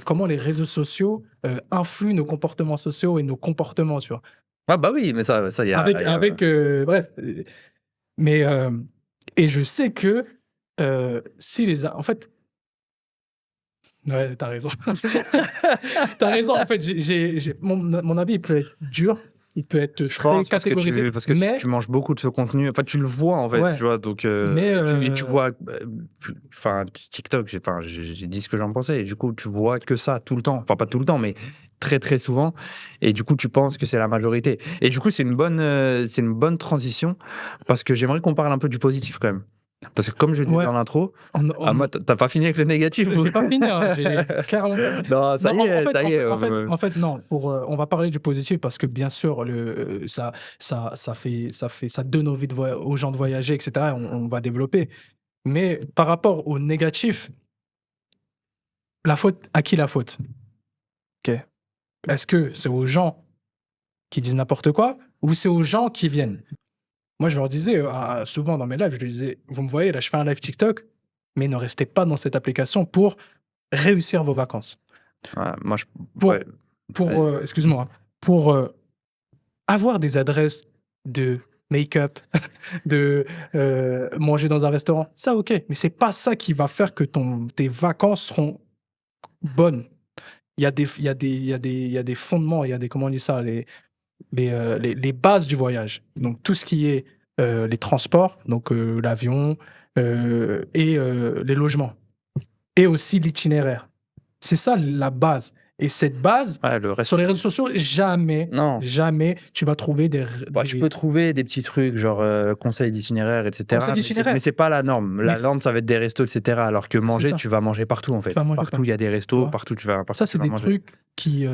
comment les réseaux sociaux influent nos comportements sociaux et nos comportements, tu vois. Ah bah oui, mais ça y a. Avec bref. Mais et je sais que si en fait, ouais, t'as raison. T'as raison. En fait, mon avis, il peut être dur, il peut être Je très pense catégorisé, parce que mais tu manges beaucoup de ce contenu. Enfin, tu le vois en fait, ouais, tu vois. Donc, mais tu vois, enfin, TikTok. J'ai dit ce que j'en pensais. Et du coup, tu vois que ça tout le temps. Enfin, pas tout le temps, mais très très souvent. Et du coup, tu penses que c'est la majorité. Et du coup, c'est une bonne transition parce que j'aimerais qu'on parle un peu du positif quand même. Parce que comme je disais ouais, dans l'intro, on- moi, t'as pas fini avec le négatif ou... j'ai pas fini, hein, j'ai clairement pas fini. Non, ça Non, y est, ça y est. en fait, non. On va parler du positif parce que bien sûr, ça donne envie aux gens de voyager, etc. On va développer. Mais par rapport au négatif, la faute, à qui la faute? Ok. Est-ce que c'est aux gens qui disent n'importe quoi ou c'est aux gens qui viennent? Moi, je leur disais souvent dans mes lives, je leur disais, vous me voyez là, je fais un live TikTok, mais ne restez pas dans cette application pour réussir vos vacances. Ouais, moi, Pour, ouais. excuse-moi, pour avoir des adresses de make-up, de manger dans un restaurant, ça ok, mais c'est pas ça qui va faire que tes vacances seront bonnes. Il y a des fondements, il y a des, comment on dit ça, les bases du voyage. Donc tout ce qui est les transports, donc l'avion et les logements, et aussi l'itinéraire. C'est ça la base. Et cette base, Ouais, le reste. sur les réseaux sociaux, jamais, Non. jamais tu vas trouver Bah, tu peux trouver des petits trucs, genre conseils d'itinéraire, etc. conseils d'itinéraire. Mais c'est pas la norme. La Mais norme, ça va être des restos, etc. Alors que manger, ça. tu vas manger partout, en fait. Tu vas manger Partout, il y a des restos, vois. partout, tu vas Ça, c'est des manger. trucs qui.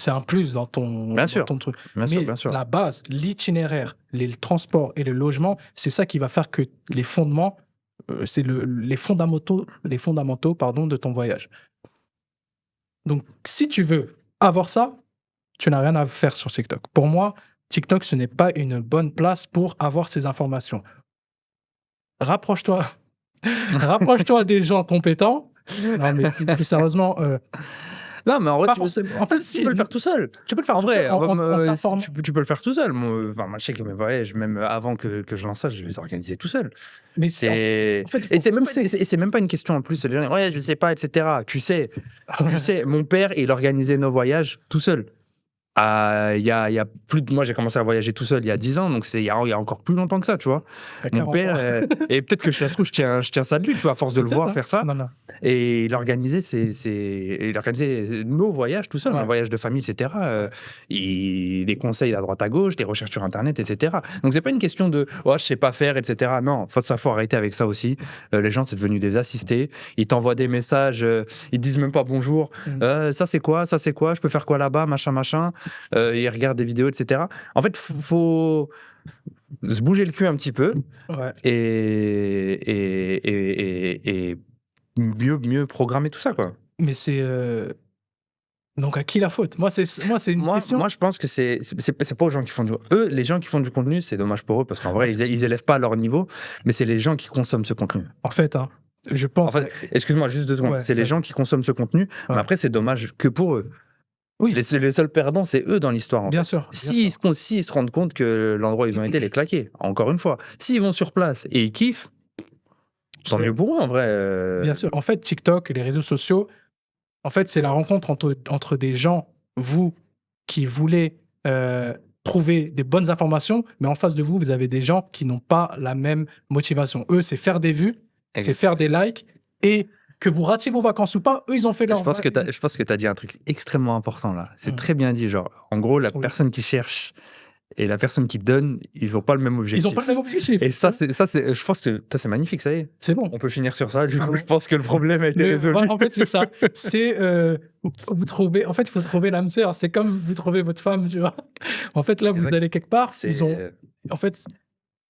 C'est un plus dans ton, Bien sûr. ton truc. Bien sûr, bien sûr. La base, l'itinéraire, les transports et le logement, c'est ça qui va faire que les fondements, c'est les fondamentaux de ton voyage. Donc, si tu veux avoir ça, tu n'as rien à faire sur TikTok. Pour moi, TikTok, ce n'est pas une bonne place pour avoir ces informations. Rapproche-toi des gens compétents. Non, mais plus sérieusement, Non, mais en vrai, pas forcément. En fait, tu peux le faire tout seul. Tu peux le faire En vrai, en t'informant. tu peux le faire tout seul. Moi, enfin, moi, je sais que mes voyages, même avant que je lance ça, je les organisais tout seul. Mais C'est... en fait, Et c'est même pas une question en plus. Les gens disent, ouais, je sais pas, etc. Tu sais, mon père, il organisait nos voyages tout seul. Il y a plus de... Moi, j'ai commencé à voyager tout seul il y a 10 ans, donc il y a encore plus longtemps que ça, tu vois. Mon père, et peut-être que ça se trouve, je tiens ça de lui, tu vois, à force de le voir faire ça. Non. Et il organisait, il organisait nos voyages tout seul, Ouais. nos voyages de famille, etc. Des conseils à droite à gauche, des recherches sur Internet, etc. Donc, c'est pas une question de « oh, je sais pas faire », etc. Non, faut arrêter avec ça aussi. Les gens, c'est devenu des assistés. Ils t'envoient des messages, ils te disent même pas bonjour. Ça, c'est quoi ? Je peux faire quoi là-bas ? Machin. Ils regardent des vidéos, etc. En fait, faut se bouger le cul un petit peu et mieux programmer tout ça, quoi. Mais c'est Donc, à qui la faute? Moi, c'est une question. Moi, je pense que c'est pas aux gens qui font du... Eux, les gens qui font du contenu, c'est dommage pour eux parce qu'en vrai, ils élèvent pas leur niveau, mais c'est les gens qui consomment ce contenu. En fait, hein, je En pense. fait, excuse-moi, juste 2 secondes. Ouais, C'est les vas-y. gens qui consomment ce contenu, mais Ouais. après, c'est dommage que pour eux. Oui. Les seuls perdants, c'est eux dans l'histoire. Bien sûr. bien S'ils sûr. se rendent compte que l'endroit où ils ont été, les claqués, encore une fois, s'ils vont sur place et ils kiffent, tant mieux pour eux en vrai. Bien sûr. En fait, TikTok et les réseaux sociaux, en fait, c'est la rencontre entre des gens, vous, qui voulez trouver des bonnes informations, mais en face de vous, vous avez des gens qui n'ont pas la même motivation. Eux, c'est faire des vues, c'est Exact. faire des likes, et que vous ratiez vos vacances ou pas, eux, ils ont fait leur... Je pense que tu as dit un truc extrêmement important là. C'est Mm. très bien dit. Genre, en gros, la Oui. personne qui cherche et la personne qui donne, ils n'ont pas le même objectif. Ils n'ont pas le même objectif. Et ça, je pense que ça, c'est magnifique, ça y est. C'est bon. On peut finir sur ça. Du Ah coup, ouais. je pense que le problème a été résolu. Ouais, en fait, c'est ça. C'est vous trouvez. En fait, il faut trouver l'âme sœur. C'est comme vous trouvez votre femme, tu vois. En fait, là, vous Exact. allez quelque part. C'est- Ils ont. En fait,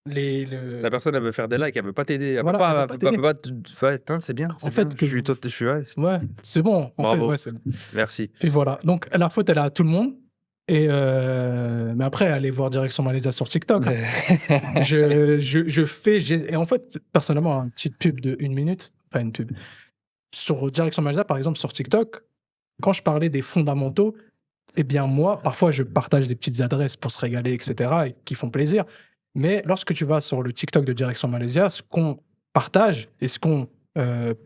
La personne, elle veut faire des likes, elle veut pas t'aider. Elle Voilà, veut elle veut pas, pas elle peut pas ouais, putain, c'est bien. En fait, bien. que je suis ouais, Ouais, c'est bon. En Bravo. fait, ouais, c'est bon. merci. Puis voilà. Donc, la faute, elle est à tout le monde. Et mais après, allez voir Direction Malaysia sur TikTok. Et en fait, personnellement, une petite pub de 1 minute, pas une pub. Sur Direction Malaysia, par exemple, sur TikTok, quand je parlais des fondamentaux, eh bien, moi, parfois, je partage des petites adresses pour se régaler, etc., et qui font plaisir. Mais lorsque tu vas sur le TikTok de Direction Malaysia, ce qu'on partage et ce qu'on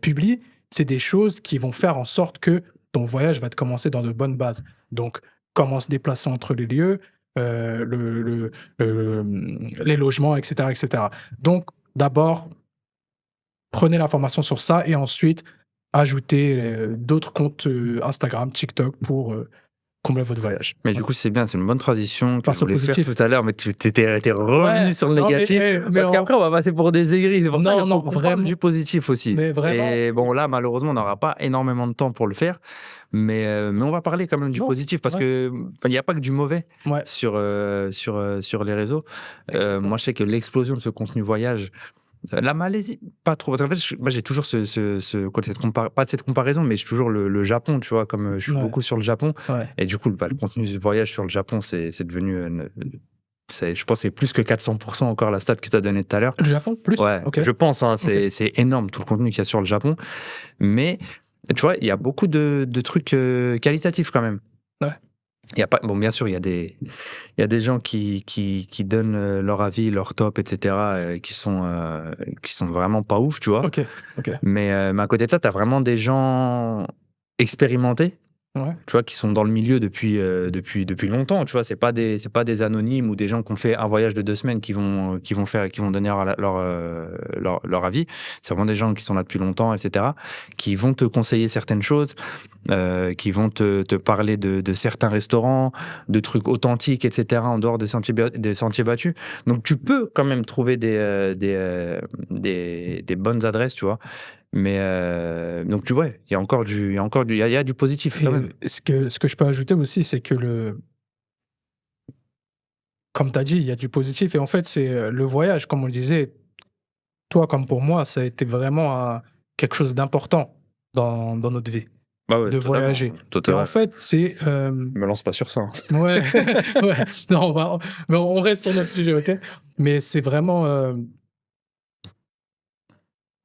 publie, c'est des choses qui vont faire en sorte que ton voyage va te commencer dans de bonnes bases. Donc, comment se déplacer entre les lieux, les logements, etc., etc. Donc, d'abord, prenez l'information sur ça et ensuite, ajoutez d'autres comptes Instagram, TikTok pour combler votre voyage. Mais du coup, c'est bien, c'est une bonne transition que Passe je au voulais faire positif. tout à l'heure, mais tu t'es revenu Ouais, sur le non, négatif. mais Parce qu'après, on va passer pour des aigris. C'est pour ça Non, qu'il non, faut qu'on parle vraiment. du positif aussi. Mais vraiment. Et bon, là, malheureusement, on n'aura pas énormément de temps pour le faire. Mais on va parler quand même du Non, positif parce ouais. que il n'y a pas que du mauvais Ouais. sur les réseaux. Moi, je sais que l'explosion de ce contenu voyage, la Malaisie, pas trop. Parce qu'en fait, moi, j'ai toujours pas de cette comparaison, mais j'ai toujours le Japon, tu vois, comme je suis Ouais. beaucoup sur le Japon. Ouais. Et du coup, le contenu de voyage sur le Japon, c'est devenu. Je pense que c'est plus que 400% encore la stat que tu as donnée tout à l'heure. Le Japon, plus Ouais, Ok. je pense, hein, Ok. c'est énorme tout le contenu qu'il y a sur le Japon. Mais tu vois, il y a beaucoup de trucs qualitatifs quand même. Ouais. Il y a pas, bon, bien sûr, il y a des gens qui donnent leur avis, leur top, etc., qui sont vraiment pas ouf, tu vois. Ok. Mais à côté de ça, tu as vraiment des gens expérimentés, Ouais. tu vois, qui sont dans le milieu depuis longtemps, tu vois. C'est pas des anonymes ou des gens qui ont fait un voyage de 2 semaines qui vont donner leur avis. C'est vraiment des gens qui sont là depuis longtemps, etc., qui vont te conseiller certaines choses, qui vont te parler de certains restaurants, de trucs authentiques, etc., en dehors des sentiers battus. Donc tu peux quand même trouver des bonnes adresses, tu vois. Mais donc tu vois, il y a du positif quand même. Et ce que je peux ajouter aussi, c'est que comme tu as dit, il y a du positif. Et en fait, c'est le voyage, comme on le disait, toi comme pour moi, ça a été vraiment quelque chose d'important dans notre vie, Bah ouais, de totalement, voyager. Et totalement. en fait, c'est... Me lance pas sur ça. Hein. Ouais, ouais. Non, mais on reste sur notre sujet, ok? Mais c'est vraiment...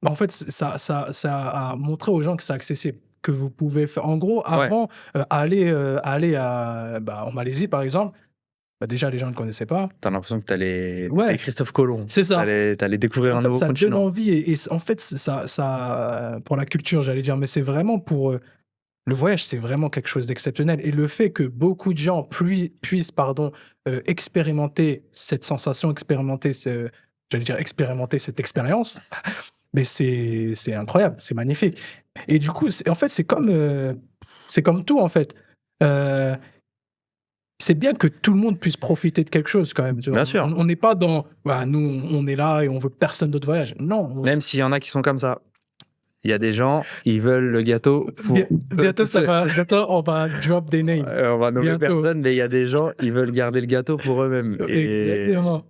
En fait, ça a montré aux gens que c'est accessible, que vous pouvez faire. En gros, avant, aller en Malaisie, par exemple, déjà, les gens ne connaissaient pas. T'as l'impression que t'allais Ouais. Christophe Colomb. C'est ça. T'allais découvrir En un fait, nouveau ça donne continent. envie. Et en fait, ça, pour la culture, j'allais dire, mais c'est vraiment pour... le voyage, c'est vraiment quelque chose d'exceptionnel. Et le fait que beaucoup de gens puissent expérimenter cette sensation, expérimenter cette expérience, mais c'est incroyable, c'est magnifique. Et du coup, en fait, c'est comme tout, en fait. C'est bien que tout le monde puisse profiter de quelque chose, quand même. Tu vois. Bien sûr. On n'est pas dans... nous, on est là et on veut personne d'autre voyage. Non. Même s'il y en a qui sont comme ça. Il y a des gens, ils veulent le gâteau pour... Bientôt, on va drop des names. On va nommer Bientôt. personne, mais il y a des gens, ils veulent garder le gâteau pour eux-mêmes. Et Exactement.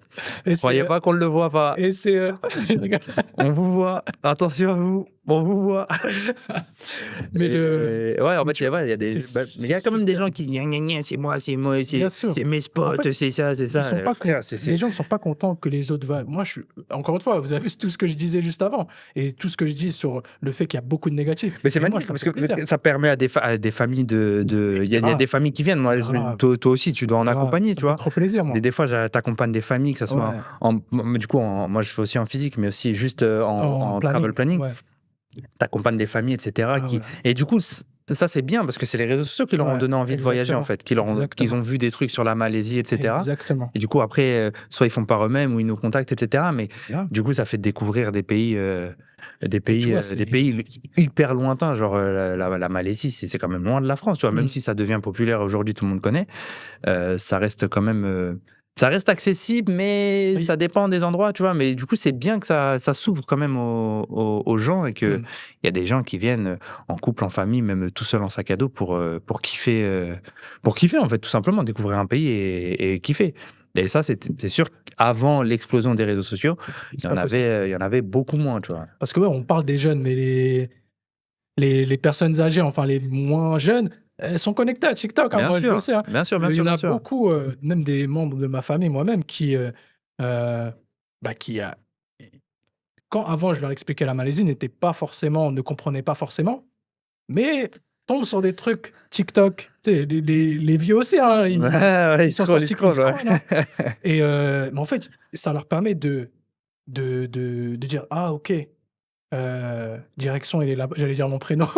Et croyez pas qu'on ne le voit pas. Et c'est... On vous voit. Attention à vous. on vous voit. Mais Ouais, en mais fait, tu vois, il y a des, mais il y a c'est quand même des super. gens qui gna, gna, gna, c'est moi, Bien sûr. c'est mes En spots, fait, c'est ça, c'est ils ça. sont pas con Frère, les gens ne sont pas contents que les autres va moi, encore une fois, vous avez vu tout ce que je disais juste avant et tout ce que je dis sur le fait qu'il y a beaucoup de négatifs. Mais c'est Mais moi, magnifique ça me parce fait plaisir. que ça permet à des familles Mais il y a grave, des familles qui viennent. Moi, grave, toi aussi, tu dois en grave. accompagner, Ça tu me fait vois. trop plaisir, moi. Des fois, t'accompagnes des familles, que ce soit Ouais, du coup, moi, je fais aussi en physique, mais aussi juste en en travel planning, planning. ouais. T'accompagnes des familles, etc. Ah ouais, Et du coup, ça, c'est bien parce que c'est les réseaux sociaux qui leur ont ouais, donné envie de voyager, en exactement, fait, qu'ils ont exactement, vu des trucs sur la Malaisie, etc. exactement. Et du coup, après, soit ils font par eux-mêmes ou ils nous contactent, etc. Mais Grave du coup, ça fait découvrir et tu vois, c'est des pays hyper lointains. Genre, la Malaisie, c'est quand même loin de la France, tu vois. Même mmh, si ça devient populaire aujourd'hui, tout le monde connaît, ça reste quand même. Ça reste accessible, mais oui, ça dépend des endroits, tu vois. Mais du coup, c'est bien que ça s'ouvre quand même aux gens et qu'il mmh, y a des gens qui viennent en couple, en famille, même tout seul en sac à dos pour kiffer, en fait, tout simplement, découvrir un pays et kiffer. Et ça, c'est sûr qu'avant l'explosion des réseaux sociaux, c'est pas possible. il y en avait beaucoup moins, tu vois. Parce que ouais, on parle des jeunes, mais les personnes âgées, enfin les moins jeunes, elles sont connectées à TikTok, hein, Bien moi je le sûr, sais, hein. bien sûr, bien Il y sûr, en bien a sûr. beaucoup, même des membres de ma famille, moi-même, heu, qui a quand avant je leur expliquais la Malaisie, ne comprenaient pas forcément, mais tombent sur des trucs TikTok. Tu sais, les vieux aussi, hein, Ouais, ouais, ils sont ils sortis, ils scrollent, ouais. scrollent, hein. Et mais en fait, ça leur permet de dire: «Ah OK, direction il est là-bas», j'allais dire mon prénom.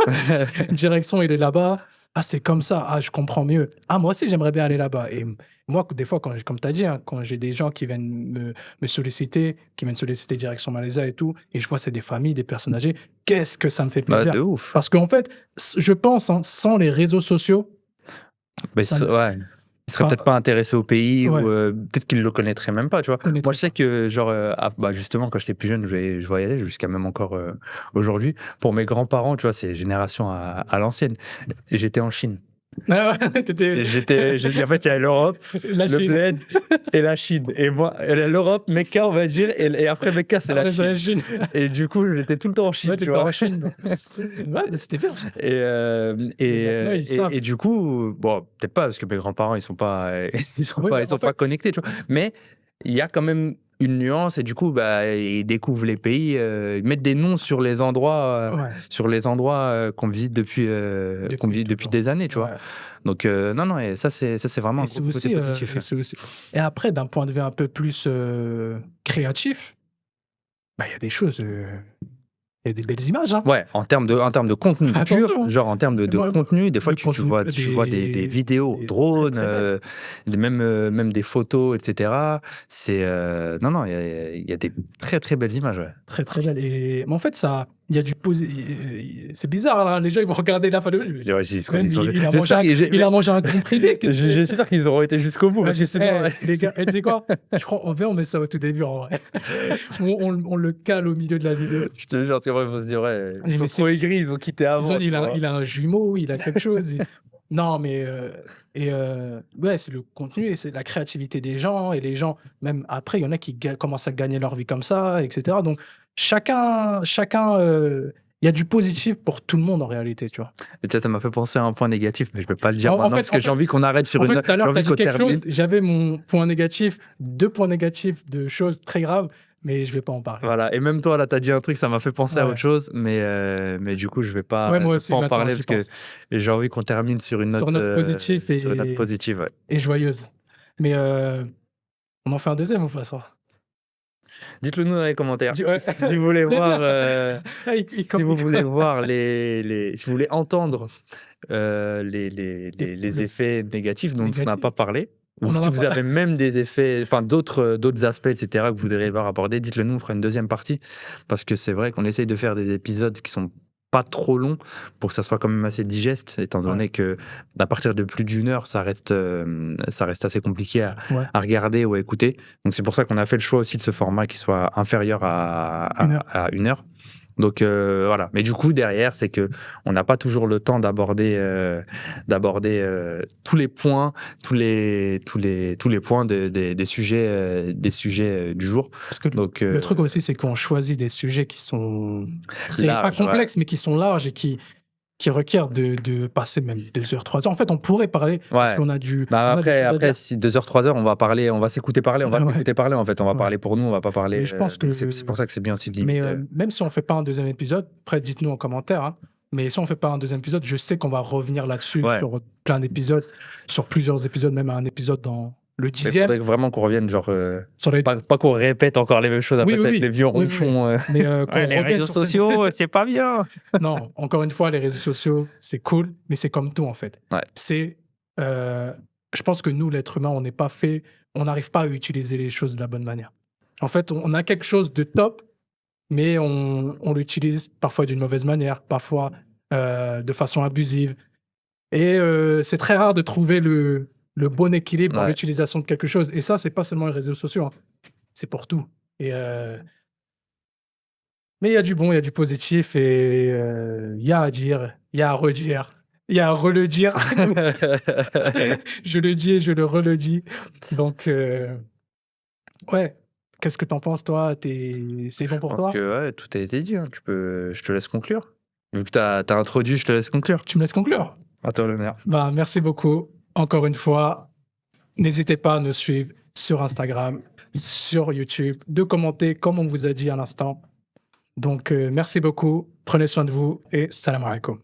«Direction il est là-bas. Ah c'est comme ça. Ah je comprends mieux. Ah moi aussi j'aimerais bien aller là-bas» et moi des fois comme tu as dit, hein, quand j'ai des gens qui viennent me solliciter, qui viennent solliciter direction Malaisie et tout et je vois c'est des familles, des personnes âgées, qu'est-ce que ça me fait Bah, plaisir! de ouf. Parce qu'en fait, je pense, hein, sans les réseaux sociaux, Mais ça ne ouais, ils seraient enfin, peut-être pas intéressés au pays ou ouais, peut-être qu'ils le connaîtraient même pas, tu vois? je Moi, connaîtrais je sais pas. que genre, bah, justement, quand j'étais plus jeune, je voyageais jusqu'à même encore, aujourd'hui. Pour mes grands-parents, tu vois, c'est génération à l'ancienne. J'étais en Chine. Ah ouais, tu étais En fait, il y a l'Europe, la le Chine. bled et la Chine. Et moi, l'Europe, Mecca, on va dire, et après Mecca, c'est la Après c'est Chine. la Chine. Et du coup, j'étais tout le temps en Chine, Ouais, tu tu vois? en Chine. Ouais, mais c'était bien ça. Et maintenant ils Et savent. du coup, bon, peut-être pas parce que mes grands-parents, ils sont pas, Oui, mais ils en sont pas fait connectés, tu vois? Mais il y a quand même une nuance et du coup, bah, ils découvrent les pays, ils mettent des noms ouais, sur les endroits, qu'on depuis visite depuis toujours. des années, tu vois? Ouais Donc non, non et ça, c'est vraiment et un c'est gros côté aussi, positif. et après d'un point de vue un peu plus, créatif, bah, il y a des choses, il y a des belles images, hein. Ouais, en termes de contenu pur, Attention, hein. genre en termes Et de moi, contenu, des fois le contenu, tu vois des vidéos des très, drones, très belles, même des photos, et cetera. Non, non, il y a des très, très belles images, ouais. très, très belles et mais en fait ça il y a du c'est bizarre, hein, les gens ils vont regarder la photo, Ouais, même il a mangé j'espère il a mangé un comprimé, qu'est-ce que j'espère qu'ils auront été jusqu'au bout parce que vas-y, sinon, les gars, tu sais quoi? Je crois en vrai, on met ça au tout début, en vrai. On le cale au milieu de la vidéo. je te jure, parce qu'après, ils vont se dire: «Ouais, ils Mais sont trop aigris, ils ont quitté ils ont avant», dit: tu vois? Il a un jumeau, il a quelque chose». Non, mais ouais, c'est le contenu et c'est la créativité des gens et les gens, même après, il y en a qui commencent à gagner leur vie comme ça, et cetera. Donc chacun, il y a du positif pour tout le monde en réalité, tu vois? Et tu sais, ça m'a fait penser à un point négatif, mais je peux pas le dire En maintenant parce que j'ai envie qu'on arrête sur une note tout à j'ai l'heure, tu envie as dit qu'on quelque termine. chose, j'avais mon point négatif, 2 points négatifs de choses très graves, mais je vais pas en parler. Voilà et même toi là, tu as dit un truc, ça m'a fait penser à autre Ouais. chose, mais du coup, Ouais, moi je vais aussi pas en maintenant, parler j'y parce que pense. j'ai envie qu'on termine Sur note positive sur une note positive, ouais. et joyeuse. Mais on en fait un deuxième ou pas ça? Dites-le nous dans les commentaires. Dis ouais. Si vous voulez Les voir, bien. Ah, si vous voulez voir si vous voulez entendre, les les effets négatifs dont on n'a négatifs, pas parlé, ou on en si a vous pas avez même des effets, enfin d'autres aspects et cetera que vous voudriez voir abordés, dites-le nous, on fera une deuxième partie. Parce que c'est vrai qu'on essaye de faire des épisodes qui sont pas trop longs pour que ça soit quand même assez digeste, étant ouais, donné qu'à partir de plus d'1 heure, ça reste assez compliqué ouais, à regarder ou à écouter. Donc c'est pour ça qu'on a fait le choix aussi de ce format qui soit inférieur 1 heure. à 1 heure. Donc voilà. Mais du coup, derrière, c'est que on n'a pas toujours le temps d'aborder tous les points, tous les points des sujets du jour. Parce que Donc le truc aussi, c'est qu'on choisit des sujets qui sont pas large, ouais. complexes, mais qui sont larges et qui requièrent de passer même 2 heures, 3 heures. En fait, on pourrait parler parce Ouais. qu'on a du Bah on a des choses à après, dire. si 2 heures, 3 heures, on va parler, on va s'écouter parler, on va Ouais, s'écouter parler en fait. On va ouais. parler pour nous, on va pas parler. Mais je pense Donc que c'est pour ça que c'est bien aussi de mais limiter. même si on fait pas un deuxième épisode, après dites-nous en commentaire, hein, mais si on fait pas un deuxième épisode, je sais qu'on va revenir là-dessus Ouais. sur plein d'épisodes, sur plusieurs épisodes, même un épisode dans le Mais 10e, faudrait vraiment qu'on revienne, genre, sur les pas qu'on répète encore les mêmes choses. Après, oui, ça va oui, être les vieux oui, oui, ronchons. mais qu'on Ouais, les revienne réseaux sur ces sociaux, c'est pas bien. non, encore une fois, les réseaux sociaux, c'est cool, mais c'est comme tout, en fait. Ouais. C'est, je pense que nous, l'être humain, on n'arrive pas à utiliser les choses de la bonne manière. En fait, on a quelque chose de top, mais on l'utilise parfois d'une mauvaise manière, parfois, de façon abusive et c'est très rare de trouver le bon équilibre dans Ouais. l'utilisation de quelque chose et ça, c'est pas seulement les réseaux sociaux, hein, c'est pour tout et mais il y a du bon, il y a du positif et il y a à dire, il y a à redire, il y a à re-le-dire. Je le dis et je le re-le-dis. Donc ouais, qu'est-ce que t'en penses toi? C'est bon Je pour pense toi? que ouais, tout a été dit, hein. Je te laisse conclure. Vu que t'as introduit, je te laisse conclure. Tu me laisses conclure? À toi l'honneur. Bah, merci beaucoup. Encore une fois, n'hésitez pas à nous suivre sur Instagram, sur YouTube, de commenter comme on vous a dit à l'instant. Donc merci beaucoup, prenez soin de vous et salam alaikum.